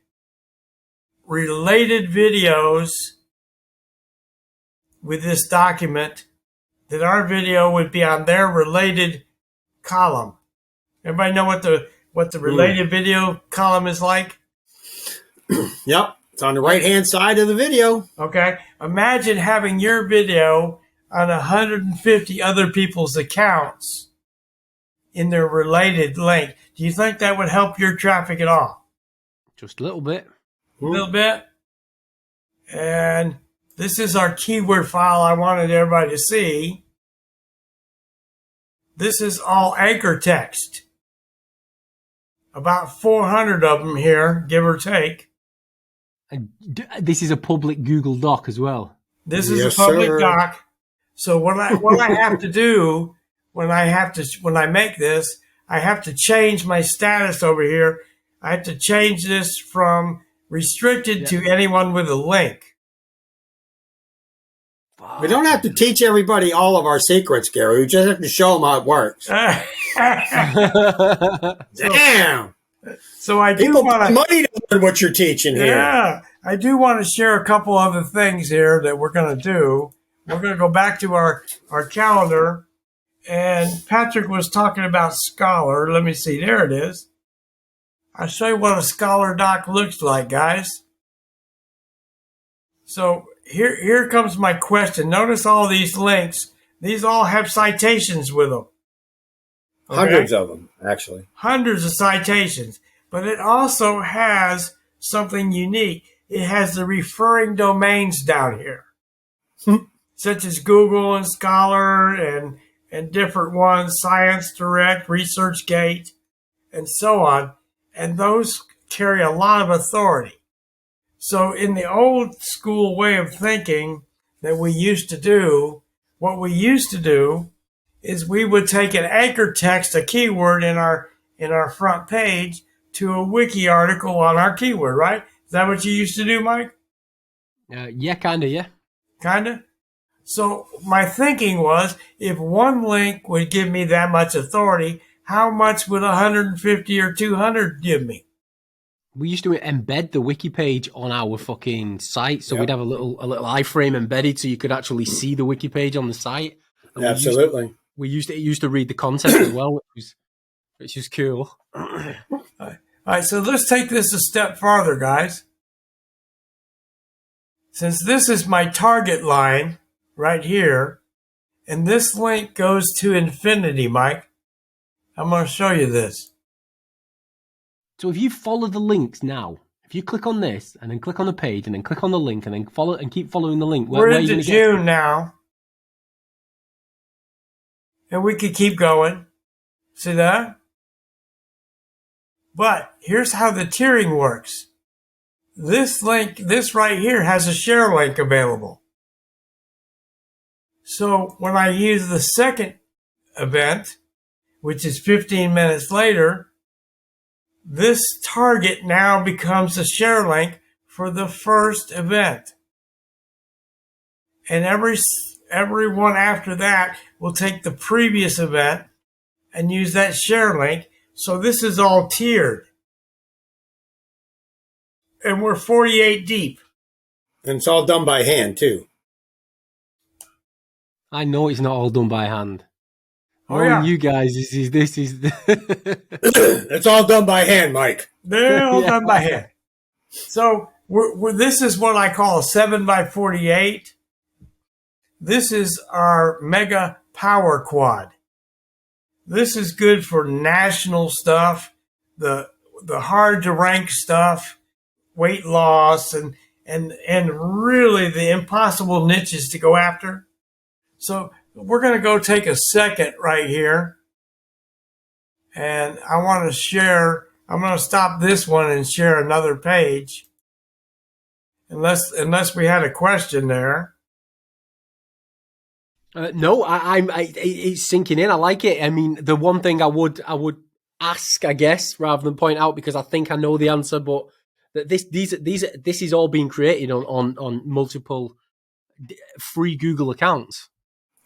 related videos with this document that our video would be on their related column. Everybody know what the related video column is like? Yep. It's on the right-hand side of the video. Okay. Imagine having your video on 150 other people's accounts in their related link. Do you think that would help your traffic at all? Just a little bit. A little bit. And this is our keyword file I wanted everybody to see. This is all anchor text. About 400 of them here, give or take. And this is a public Google Doc as well. This is a public doc. So what I have to do when I make this, I have to change my status over here. I have to change this from restricted to anyone with a link. We don't have to teach everybody all of our secrets, Gary. We just have to show them how it works. Damn. So I do People want pay money to learn what you're teaching here. Yeah, I do want to share a couple other things here that we're going to do. We're going to go back to our calendar. And Patrick was talking about Scholar. Let me see. There it is. I'll show you what a Scholar doc looks like, guys. So here comes my question. Notice all these links. These all have citations with them. Okay? Hundreds of them, actually. Hundreds of citations. But it also has something unique. It has the referring domains down here, such as Google and Scholar and different ones, Science Direct, ResearchGate, and so on. And those carry a lot of authority. So in the old school way of thinking that we used to do, what we used to do is we would take an anchor text, a keyword in our front page to a wiki article on our keyword, right? Is that what you used to do, Mike? Yeah, kind of, yeah. Kind of? So my thinking was, if one link would give me that much authority, how much would 150 or 200 give me? We used to embed the wiki page on our fucking site, so we'd have a little iframe embedded, so you could actually see the wiki page on the site. And Absolutely. It used to read the content as well, which is cool. All right, so let's take this a step farther, guys. Since this is my target line right here, and this link goes to infinity, Mike, I'm going to show you this. So if you follow the links now, if you click on this and then click on the page and then click on the link and then follow and keep following the link, we're into June now, and we could keep going. See that? But here's how the tiering works. This link, this right here, has a share link available. So when I use the second event, which is 15 minutes later, this target now becomes a share link for the first event. And everyone after that will take the previous event and use that share link. So this is all tiered. And we're 48 deep. And it's all done by hand, too. I know it's not all done by hand. Oh, yeah. You guys, this is It's all done by hand, Mike. They're all done by hand. So this is what I call a 7x48. This is our mega power quad. This is good for national stuff, the hard to rank stuff, weight loss, and really the impossible niches to go after. So we're going to go take a second right here. And I want to share, I'm going to stop this one and share another page. Unless we had a question there. No, it's sinking in. I like it. I mean, the one thing I would ask, I guess, rather than point out, because I think I know the answer, but that this is all being created on multiple free Google accounts.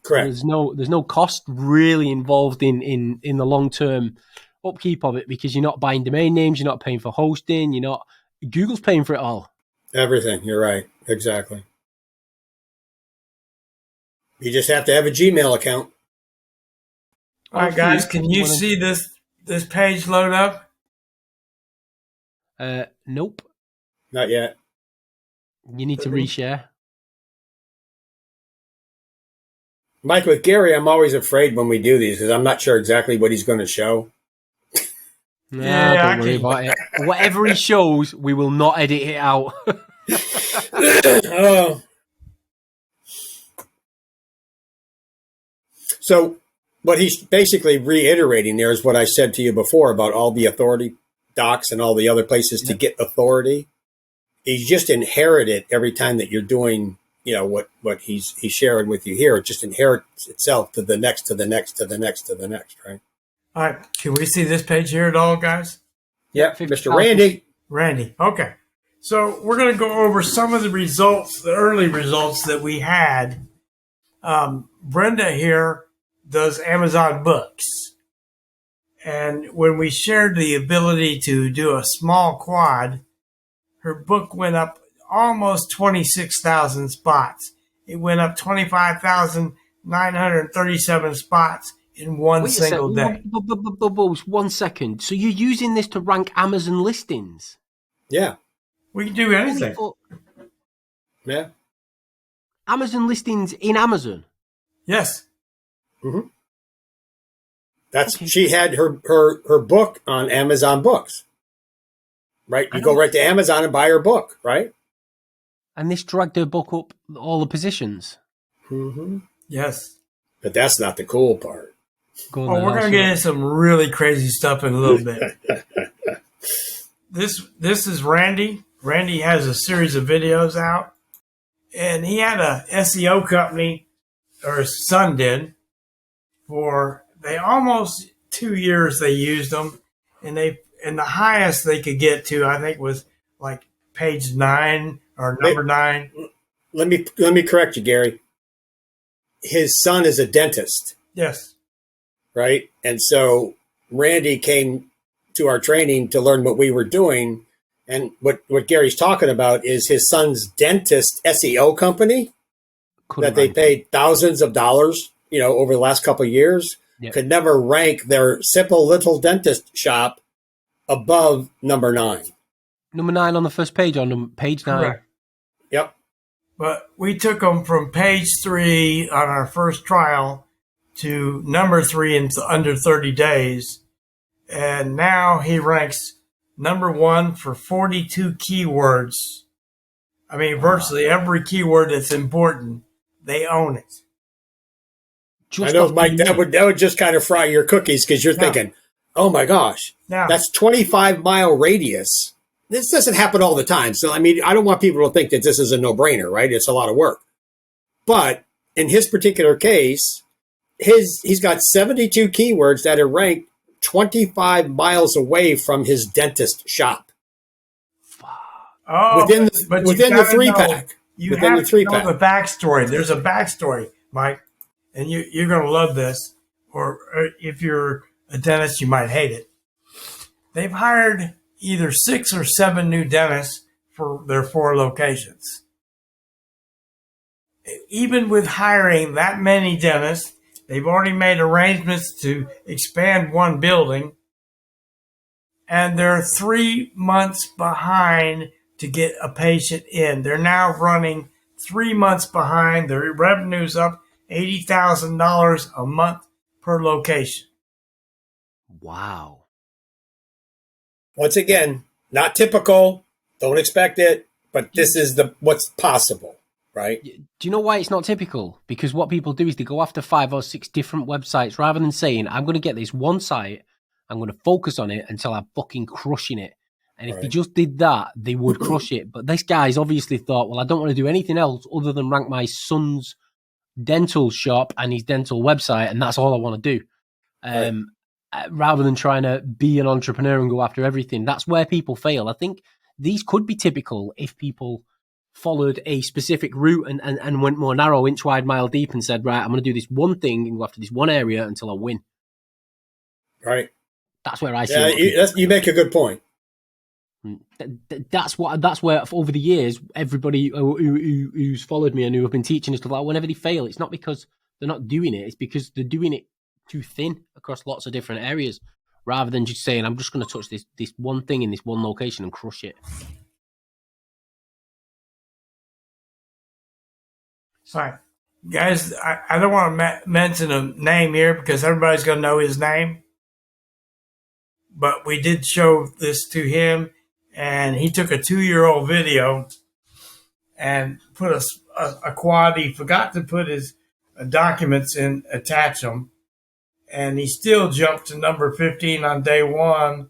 Correct. So there's no cost really involved in the long term upkeep of it, because you're not buying domain names, you're not paying for hosting, Google's paying for it all. Everything. You're right. Exactly. You just have to have a Gmail account. All right, guys, can you see this page load up? Nope. Not yet. You need to reshare. Mike, with Gary, I'm always afraid when we do these because I'm not sure exactly what he's going to show. No, don't worry about it. Whatever he shows, we will not edit it out. So what he's basically reiterating there is what I said to you before about all the authority docs and all the other places to get authority. He's just inherited every time that you're doing, what he's sharing with you here. It just inherits itself to the next, to the next, to the next, to the next, right? All right. Can we see this page here at all, guys? Yeah, Mr. Randy. Randy. Okay. So we're going to go over some of the results, the early results that we had. Brenda here does Amazon books. And when we shared the ability to do a small quad, her book went up almost 26,000 spots. It went up 25,937 spots in one single day. 1 second. So you're using this to rank Amazon listings? Yeah. We can do anything. Yeah. Amazon listings in Amazon? Yes. Mm-hmm. She had her book on Amazon Books. Right? You go right to Amazon and buy her book, right? And this dragged her book up all the positions? Mm-hmm. Yes. But that's not the cool part. We're going to get into some really crazy stuff in a little bit. This is Randy. Randy has a series of videos out. And he had a SEO company, or his son did, for almost 2 years they used them. And the highest they could get to, I think, was like page 9 or number 9. Let me correct you, Gary. His son is a dentist. Yes. Right? And so Randy came to our training to learn what we were doing. And what Gary's talking about is his son's dentist SEO company that they paid thousands of dollars, over the last couple of years, could never rank their simple little dentist shop above number 9. Number 9 on the first page, on page 9. Correct. Yep. But we took them from page 3 on our first trial to number 3 in under 30 days. And now he ranks number 1 for 42 keywords. I mean, virtually every keyword that's important, they own it. I know, Mike, that would just kind of fry your cookies because you're thinking, oh my gosh, that's 25-mile radius. This doesn't happen all the time. So, I mean, I don't want people to think that this is a no-brainer, right? It's a lot of work. But in his particular case, he's got 72 keywords that are ranked 25 miles away from his dentist shop. Oh, within the three know, pack. You within have the three to know pack. the backstory. There's a backstory, Mike, and you're going to love this. Or if you're a dentist, you might hate it. They've hired either 6 or 7 new dentists for their 4 locations. Even with hiring that many dentists, they've already made arrangements to expand one building, and they're 3 months behind to get a patient in. They're now running 3 months behind. Their revenue's up $80,000 a month per location. Wow. Once again, not typical. Don't expect it, but this is what's possible, right? Do you know why it's not typical? Because what people do is they go after 5 or 6 different websites rather than saying, I'm going to get this one site, I'm going to focus on it until I'm fucking crushing it. And if they just did that, they would crush it. But this guy's obviously thought, well, I don't want to do anything else other than rank my son's dental shop and his dental website, and that's all I want to do. Rather than trying to be an entrepreneur and go after everything. That's where people fail. I think these could be typical if people followed a specific route and went more narrow, inch wide, mile deep, and said, right, I'm going to do this one thing and go after this one area until I win. Right. That's where I see it. You make a good point. That's where over the years, everybody who's followed me and who have been teaching us stuff, like whenever they fail, it's not because they're not doing it, it's because they're doing it too thin across lots of different areas, rather than just saying, I'm just going to touch this one thing in this one location and crush it. Sorry, guys, I don't want to mention a name here because everybody's going to know his name. But we did show this to him, and he took a 2-year-old video and put a quad. He forgot to put his documents in, attach them, and he still jumped to number 15 on day 1.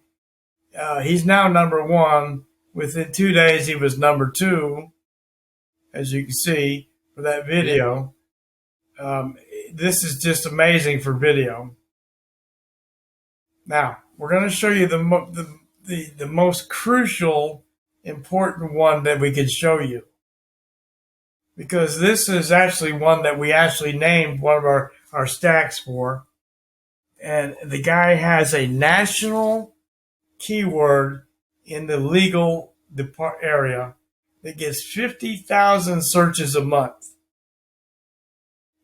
He's now number 1. Within 2 days, he was number 2, as you can see for that video. This is just amazing for video. Now, we're going to show you the most crucial, important one that we can show you. Because this is actually one that we actually named one of our stacks for. And the guy has a national keyword in the legal area that gets 50,000 searches a month.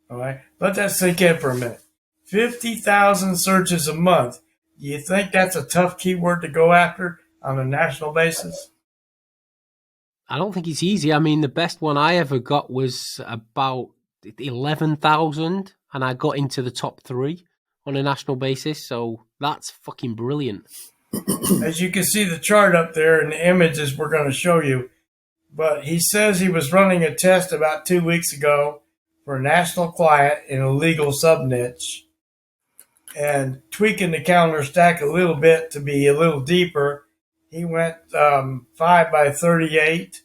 All right, let that sink in for a minute. 50,000 searches a month. Do you think that's a tough keyword to go after on a national basis? I don't think it's easy. I mean, the best one I ever got was about 11,000, and I got into the top 3 on a national basis. So that's fucking brilliant. As you can see the chart up there and the images we're going to show you. But he says he was running a test about 2 weeks ago for a national client in a legal sub-niche and tweaking the calendar stack a little bit to be a little deeper. He went 5 by 38.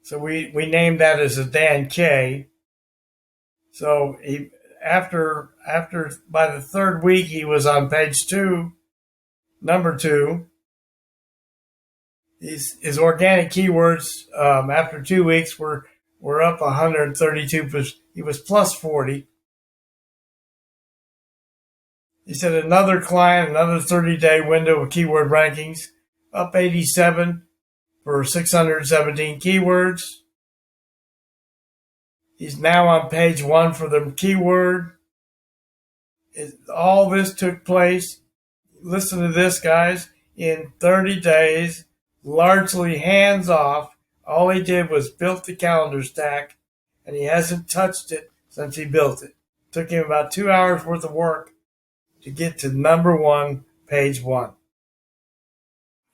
So we named that as a Dan K. So he after by the 3rd week, he was on page 2, number 2. His organic keywords after 2 weeks were up 132%. He was plus 40. He said another client, another 30-day window of keyword rankings, up 87 for 617 keywords. He's now on page 1 for the keyword. All this took place, listen to this, guys, in 30 days, largely hands-off. All he did was built the calendar stack, and he hasn't touched it since he built it. Took him about 2 hours worth of work to get to number 1, page 1.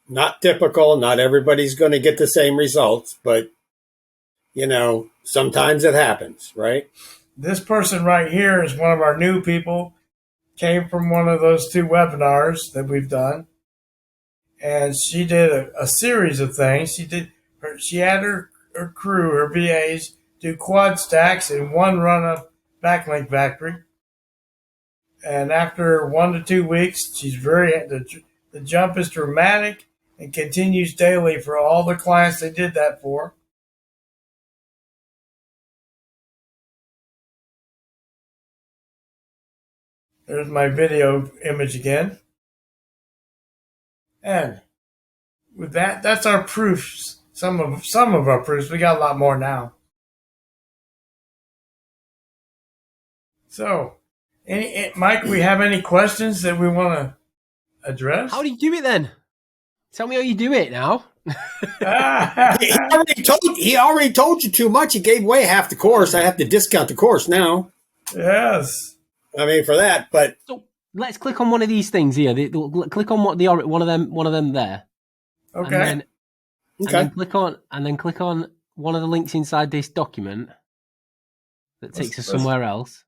Not typical. Not everybody's going to get the same results, but, sometimes it happens, right? This person right here is one of our new people, came from one of those 2 webinars that we've done. And she did a series of things. She had her crew, her VAs, do quad stacks in one run of Backlink Factory. And after 1 to 2 weeks, the jump is dramatic and continues daily for all the clients they did that for. There's my video image again. And with that, that's our proofs. Some of our proofs. We got a lot more now. So, Mike, we have any questions that we want to address? How do you do it then? Tell me how you do it now. He already told you too much. He gave away half the course. I have to discount the course now. Yes. I mean, for that, but So let's click on one of these things here. Click on one of them there. Okay. And then click on one of the links inside this document that takes us somewhere else.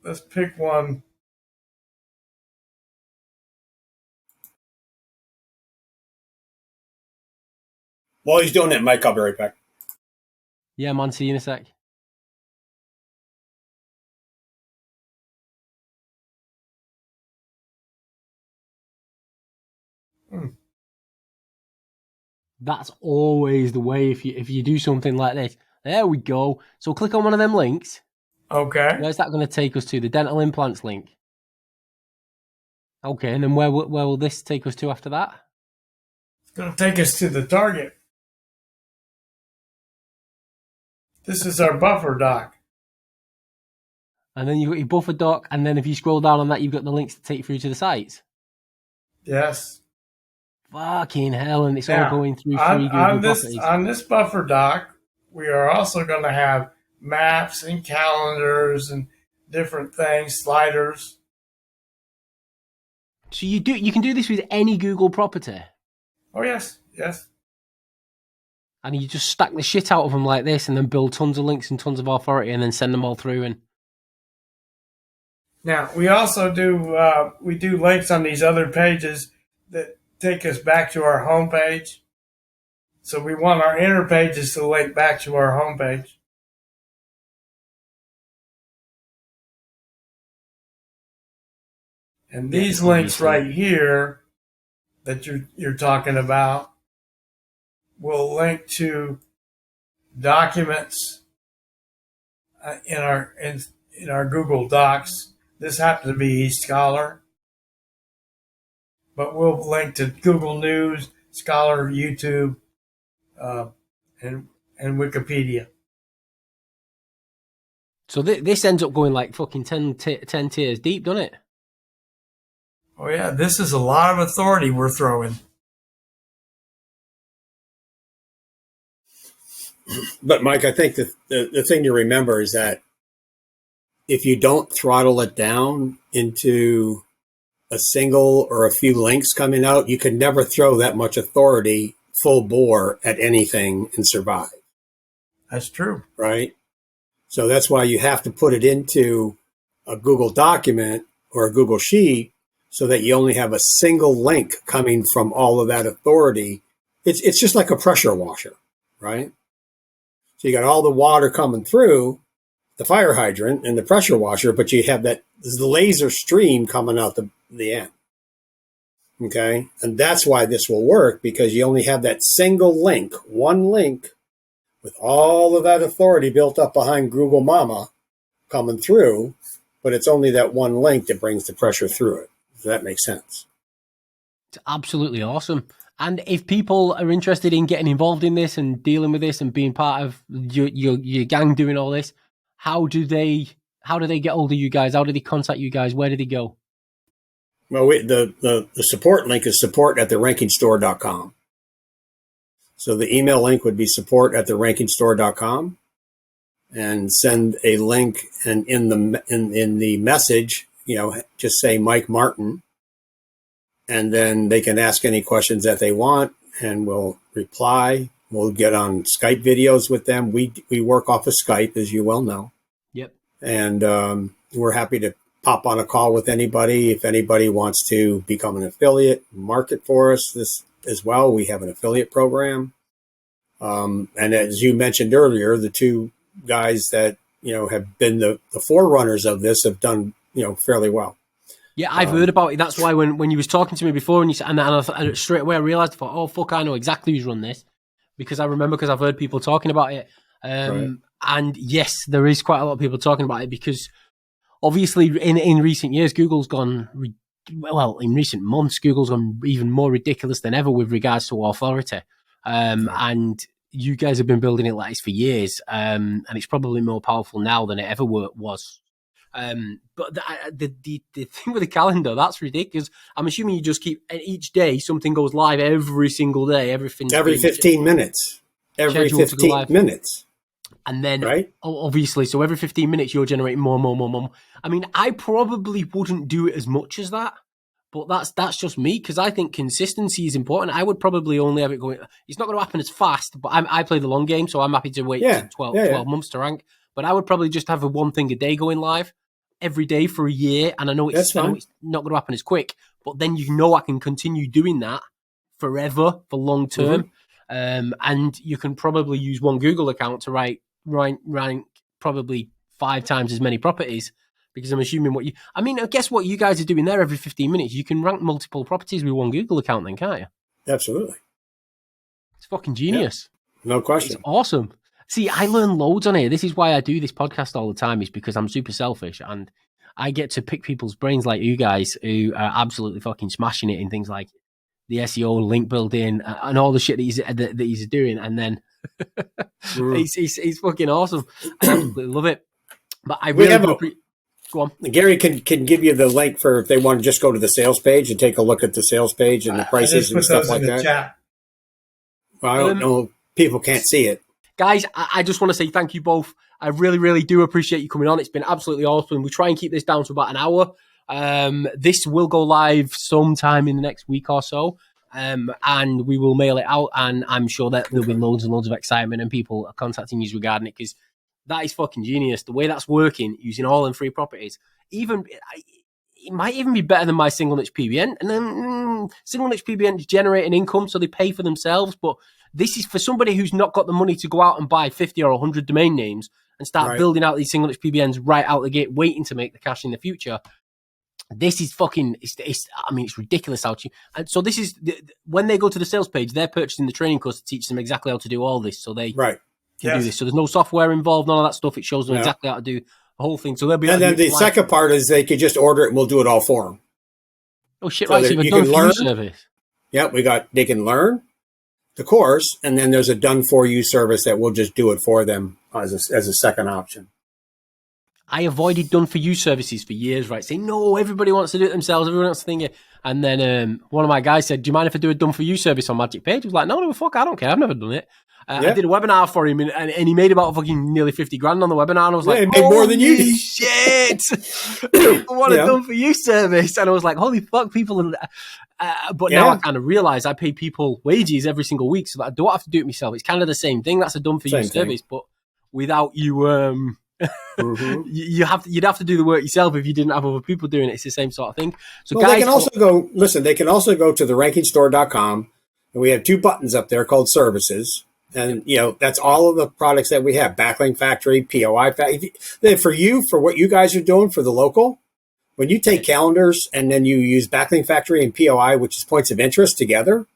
Let's pick one. while he's doing that, Mike, I'll be right back. Yeah, man. See you in a sec. That's always the way if you do something like this. There we go. So click on one of them links. Okay. Where's that going to take us to? The dental implants link. Okay, and then where will this take us to after that? It's going to take us to the target. This is our buffer doc. And then you've got your buffer doc, and then if you scroll down on that, you've got the links to take you through to the sites. Yes. Fucking hell, and it's Now, all going through free Google properties. On this buffer doc, we are also going to have maps and calendars and different things, sliders. So you can do this with any Google property. Oh, yes. Yes. And you just stack the shit out of them like this and then build tons of links and tons of authority and then send them all through. And now, we also do links on these other pages that take us back to our homepage. So we want our inner pages to link back to our homepage. And these links right here that you're talking about will link to documents in our Google Docs. This happens to be eScholar, but we'll link to Google News, Scholar, YouTube, and Wikipedia. so this ends up going like fucking 10 tiers deep, doesn't it? Oh yeah, this is a lot of authority we're throwing. But Mike, I think the thing to remember is that if you don't throttle it down into a single or a few links coming out, you can never throw that much authority full bore at anything and survive. That's true. Right? So that's why you have to put it into a Google document or a Google Sheet so that you only have a single link coming from all of that authority. It's just like a pressure washer, right? So you got all the water coming through the fire hydrant and the pressure washer, but you have the laser stream coming out the end. Okay? And that's why this will work, because you only have that single link, one link, with all of that authority built up behind Google Mama coming through, but it's only that one link that brings the pressure through it. Does that make sense? It's absolutely awesome. And if people are interested in getting involved in this and dealing with this and being part of your gang doing all this, how do they get hold of you guys? How do they contact you guys? Where do they go? Well, the support link is support@therankingstore.com. So the email link would be support@therankingstore.com, and send a link, and in the message, just say Mike Martin, and then they can ask any questions that they want, and we'll reply. We'll get on Skype videos with them. We work off of Skype, as you well know. Yep. And we're happy to pop on a call with anybody. If anybody wants to become an affiliate, market for us this as well, we have an affiliate program. And as you mentioned earlier, the two guys that have been the forerunners of this have done fairly well. Yeah, I've heard about it. That's why when you was talking to me before and you said, and straight away I realized, I thought, oh fuck, I know exactly who's run this because I remember because I've heard people talking about it. Right. And yes, there is quite a lot of people talking about it because obviously in recent years, Google's gone. In recent months, Google's gone even more ridiculous than ever with regards to authority. And you guys have been building it like this for years, and it's probably more powerful now than it ever was. But the thing with the calendar, that's ridiculous. I'm assuming you just keep each day something goes live every single day. Everything every 15 minutes. Every 15 minutes. And then, right? Obviously, so every 15 minutes you're generating more. I mean, I probably wouldn't do it as much as that, but that's just me because I think consistency is important. I would probably only have it going. It's not going to happen as fast, but I play the long game, so I'm happy to wait 12 months to rank. But I would probably just have a one thing a day going live every day for a year. And I know it's not going to happen as quick, but then I can continue doing that forever for long term. And you can probably use one Google account to rank probably 5 times as many properties because I'm assuming I guess what you guys are doing there every 15 minutes, you can rank multiple properties with one Google account then, can't you? Absolutely. It's fucking genius. Yeah, no question. It's awesome. See, I learn loads on here. This is why I do this podcast all the time, is because I'm super selfish and I get to pick people's brains like you guys who are absolutely fucking smashing it in things like the SEO, link building, and all the shit that he's doing. And then he's fucking awesome. I absolutely love it. But I really go on. Gary can give you the link for if they want to just go to the sales page and take a look at the sales page and the prices and stuff like that. Chat. Well, I don't know. People can't see it. Guys, I just want to say thank you both. I really, really do appreciate you coming on. It's been absolutely awesome. We try and keep this down to about an hour. This will go live sometime in the next week or so. And we will mail it out. And I'm sure that there'll be loads and loads of excitement and people contacting you regarding it because that is fucking genius. The way that's working using all them free properties, it might even be better than my single niche PBN. And then single niche PBN is generating income, so they pay for themselves. But this is for somebody who's not got the money to go out and buy 50 or 100 domain names and start building out these single niche PBNs right out the gate, waiting to make the cash in the future. This is fucking, it's ridiculous how cheap. And so this is, when they go to the sales page, they're purchasing the training course to teach them exactly how to do all this. So they can do this. So there's no software involved, none of that stuff. It shows them exactly how to do the whole thing. So they'll be. And then the second part is they could just order it and we'll do it all for them. Oh shit! So right, so you can learn service. Yeah, they can learn the course, and then there's a done for you service that will just do it for them as a second option. I avoided done for you services for years, right? Saying no, everybody wants to do it themselves. Everyone wants to think it. And then one of my guys said, "Do you mind if I do a done for you service on Magic Page?" I was like, "No, fuck, I don't care. I've never done it." I did a webinar for him, and he made about fucking nearly 50 grand on the webinar. And I was like, he made more than you did. Shit! I want a done for you service, and I was like, holy fuck, people. But now I kind of realize I pay people wages every single week, so that I don't have to do it myself. It's kind of the same thing. That's a done for you service, but without you. You'd have to do the work yourself if you didn't have other people doing it. It's the same sort of thing. So guys, they can also go listen. They can also go to therankingstore.com, and we have 2 buttons up there called services, and that's all of the products that we have: Backlink Factory, POI Factory. For what you guys are doing for the local, when you take calendars and then you use Backlink Factory and POI, which is points of interest together,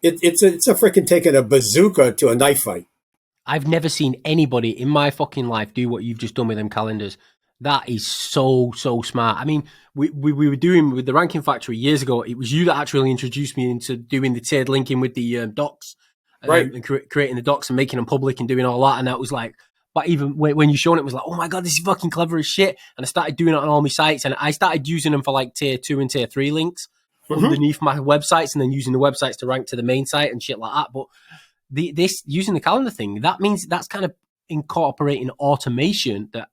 it's a freaking taking a bazooka to a knife fight. I've never seen anybody in my fucking life do what you've just done with them calendars. That is so smart. I mean, we were doing with the Ranking Factory years ago. It was you that actually introduced me into doing the tiered linking with the docs, and creating the docs and making them public and doing all that. And that was like, but even when you showed it, was like, oh my God, this is fucking clever as shit. And I started doing it on all my sites, and I started using them for like tier 2 and tier 3 links underneath my websites, and then using the websites to rank to the main site and shit like that. But this using the calendar thing, that means that's kind of incorporating automation that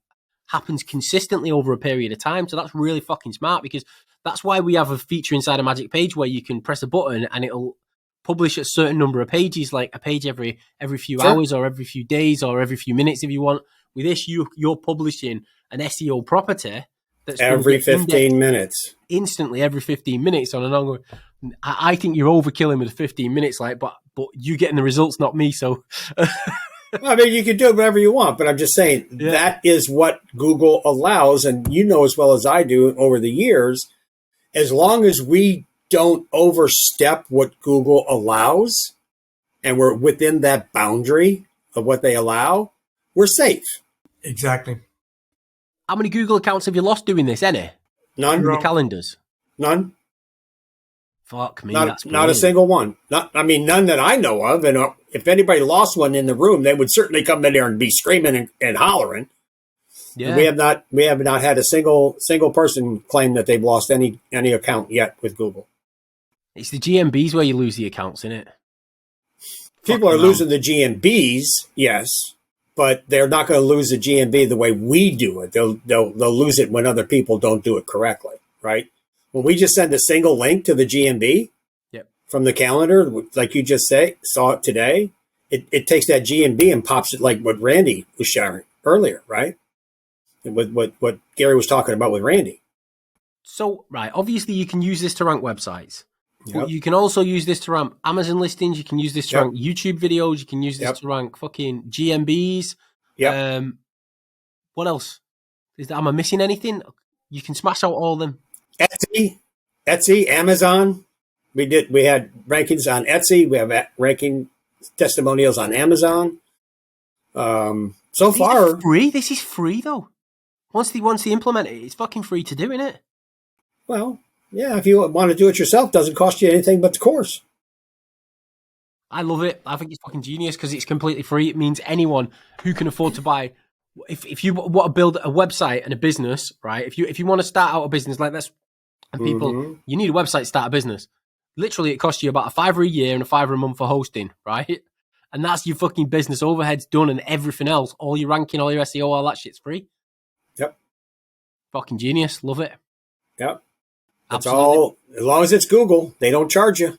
happens consistently over a period of time. So that's really fucking smart, because that's why we have a feature inside a Magic Page where you can press a button and it'll publish a certain number of pages, like a page every few hours or every few days or every few minutes if you want. With this, you're publishing an SEO property that's every 15 minutes, instantly every 15 minutes on an ongoing. I think you're overkilling with 15 minutes, but you getting the results, not me. So, I mean, you can do whatever you want, but I'm just saying that is what Google allows, and as well as I do over the years, as long as we don't overstep what Google allows and we're within that boundary of what they allow, we're safe. Exactly. How many Google accounts have you lost doing this? Any? None. In the calendars? None. Fuck me, Not, that's not a single one. None that I know of. And if anybody lost one in the room, they would certainly come in there and be screaming and hollering. Yeah. We have not had a single person claim that they've lost any account yet with Google. It's the GMBs where you lose the accounts, innit? People are losing the GMBs, yes, but they're not going to lose the GMB the way we do it. They'll lose it when other people don't do it correctly, right? When we just send a single link to the GMB from the calendar, like you just saw it today, it takes that GMB and pops it like what Randy was sharing earlier, right? And what Gary was talking about with Randy. So, right, obviously you can use this to rank websites. Yep. But you can also use this to rank Amazon listings. You can use this to rank YouTube videos. You can use this to rank fucking GMBs. Yep. What else? Am I missing anything? You can smash out all them. Etsy, Amazon. We had rankings on Etsy. We have ranking testimonials on Amazon. So far, free. This is free though. Once they implement it, it's fucking free to do, isn't it? Well, yeah. If you want to do it yourself, doesn't cost you anything but the course. I love it. I think it's fucking genius because it's completely free. It means anyone who can afford to buy. If you want to build a website and a business, right? If you want to start out a business like this, and people, you need a website to start a business. Literally, it costs you about $5 a year and $5 a month for hosting, right? And that's your fucking business overheads done and everything else. All your ranking, all your SEO, all that shit's free. Yep. Fucking genius. Love it. Yep. That's all. As long as it's Google, they don't charge you.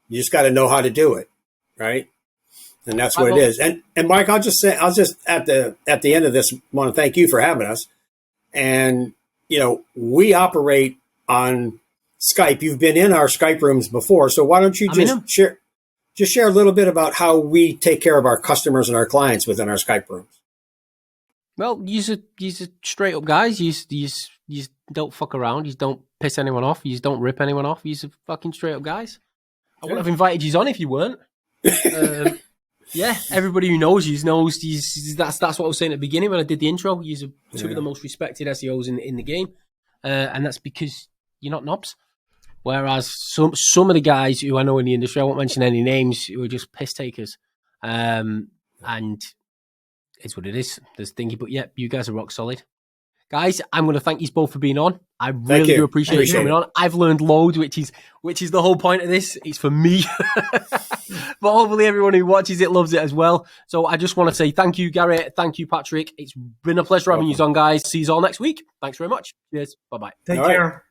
You just got to know how to do it, right? And that's what it is. And Mike, I'll just at the end of this want to thank you for having us. And we operate on Skype. You've been in our Skype rooms before, so why don't you just share a little bit about how we take care of our customers and our clients within our Skype rooms? Well, you're straight up guys. You don't fuck around. You don't piss anyone off. You don't rip anyone off. You're fucking straight up guys. I wouldn't have invited you on if you weren't. Yeah, everybody who knows you knows that's what I was saying at the beginning when I did the intro. You're two of the most respected SEOs in the game, and that's because you're not knobs. Whereas some of the guys who I know in the industry, I won't mention any names, who are just piss takers, and it's what it is. There's thingy, but yeah, you guys are rock solid. Guys, I'm going to thank you both for being on. I really do appreciate you coming on. I've learned loads, which is the whole point of this. It's for me. But hopefully everyone who watches it loves it as well. So I just want to say thank you, Gary. Thank you, Patrick. It's been a pleasure having you on, guys. See you all next week. Thanks very much. Cheers. Bye-bye. Take care.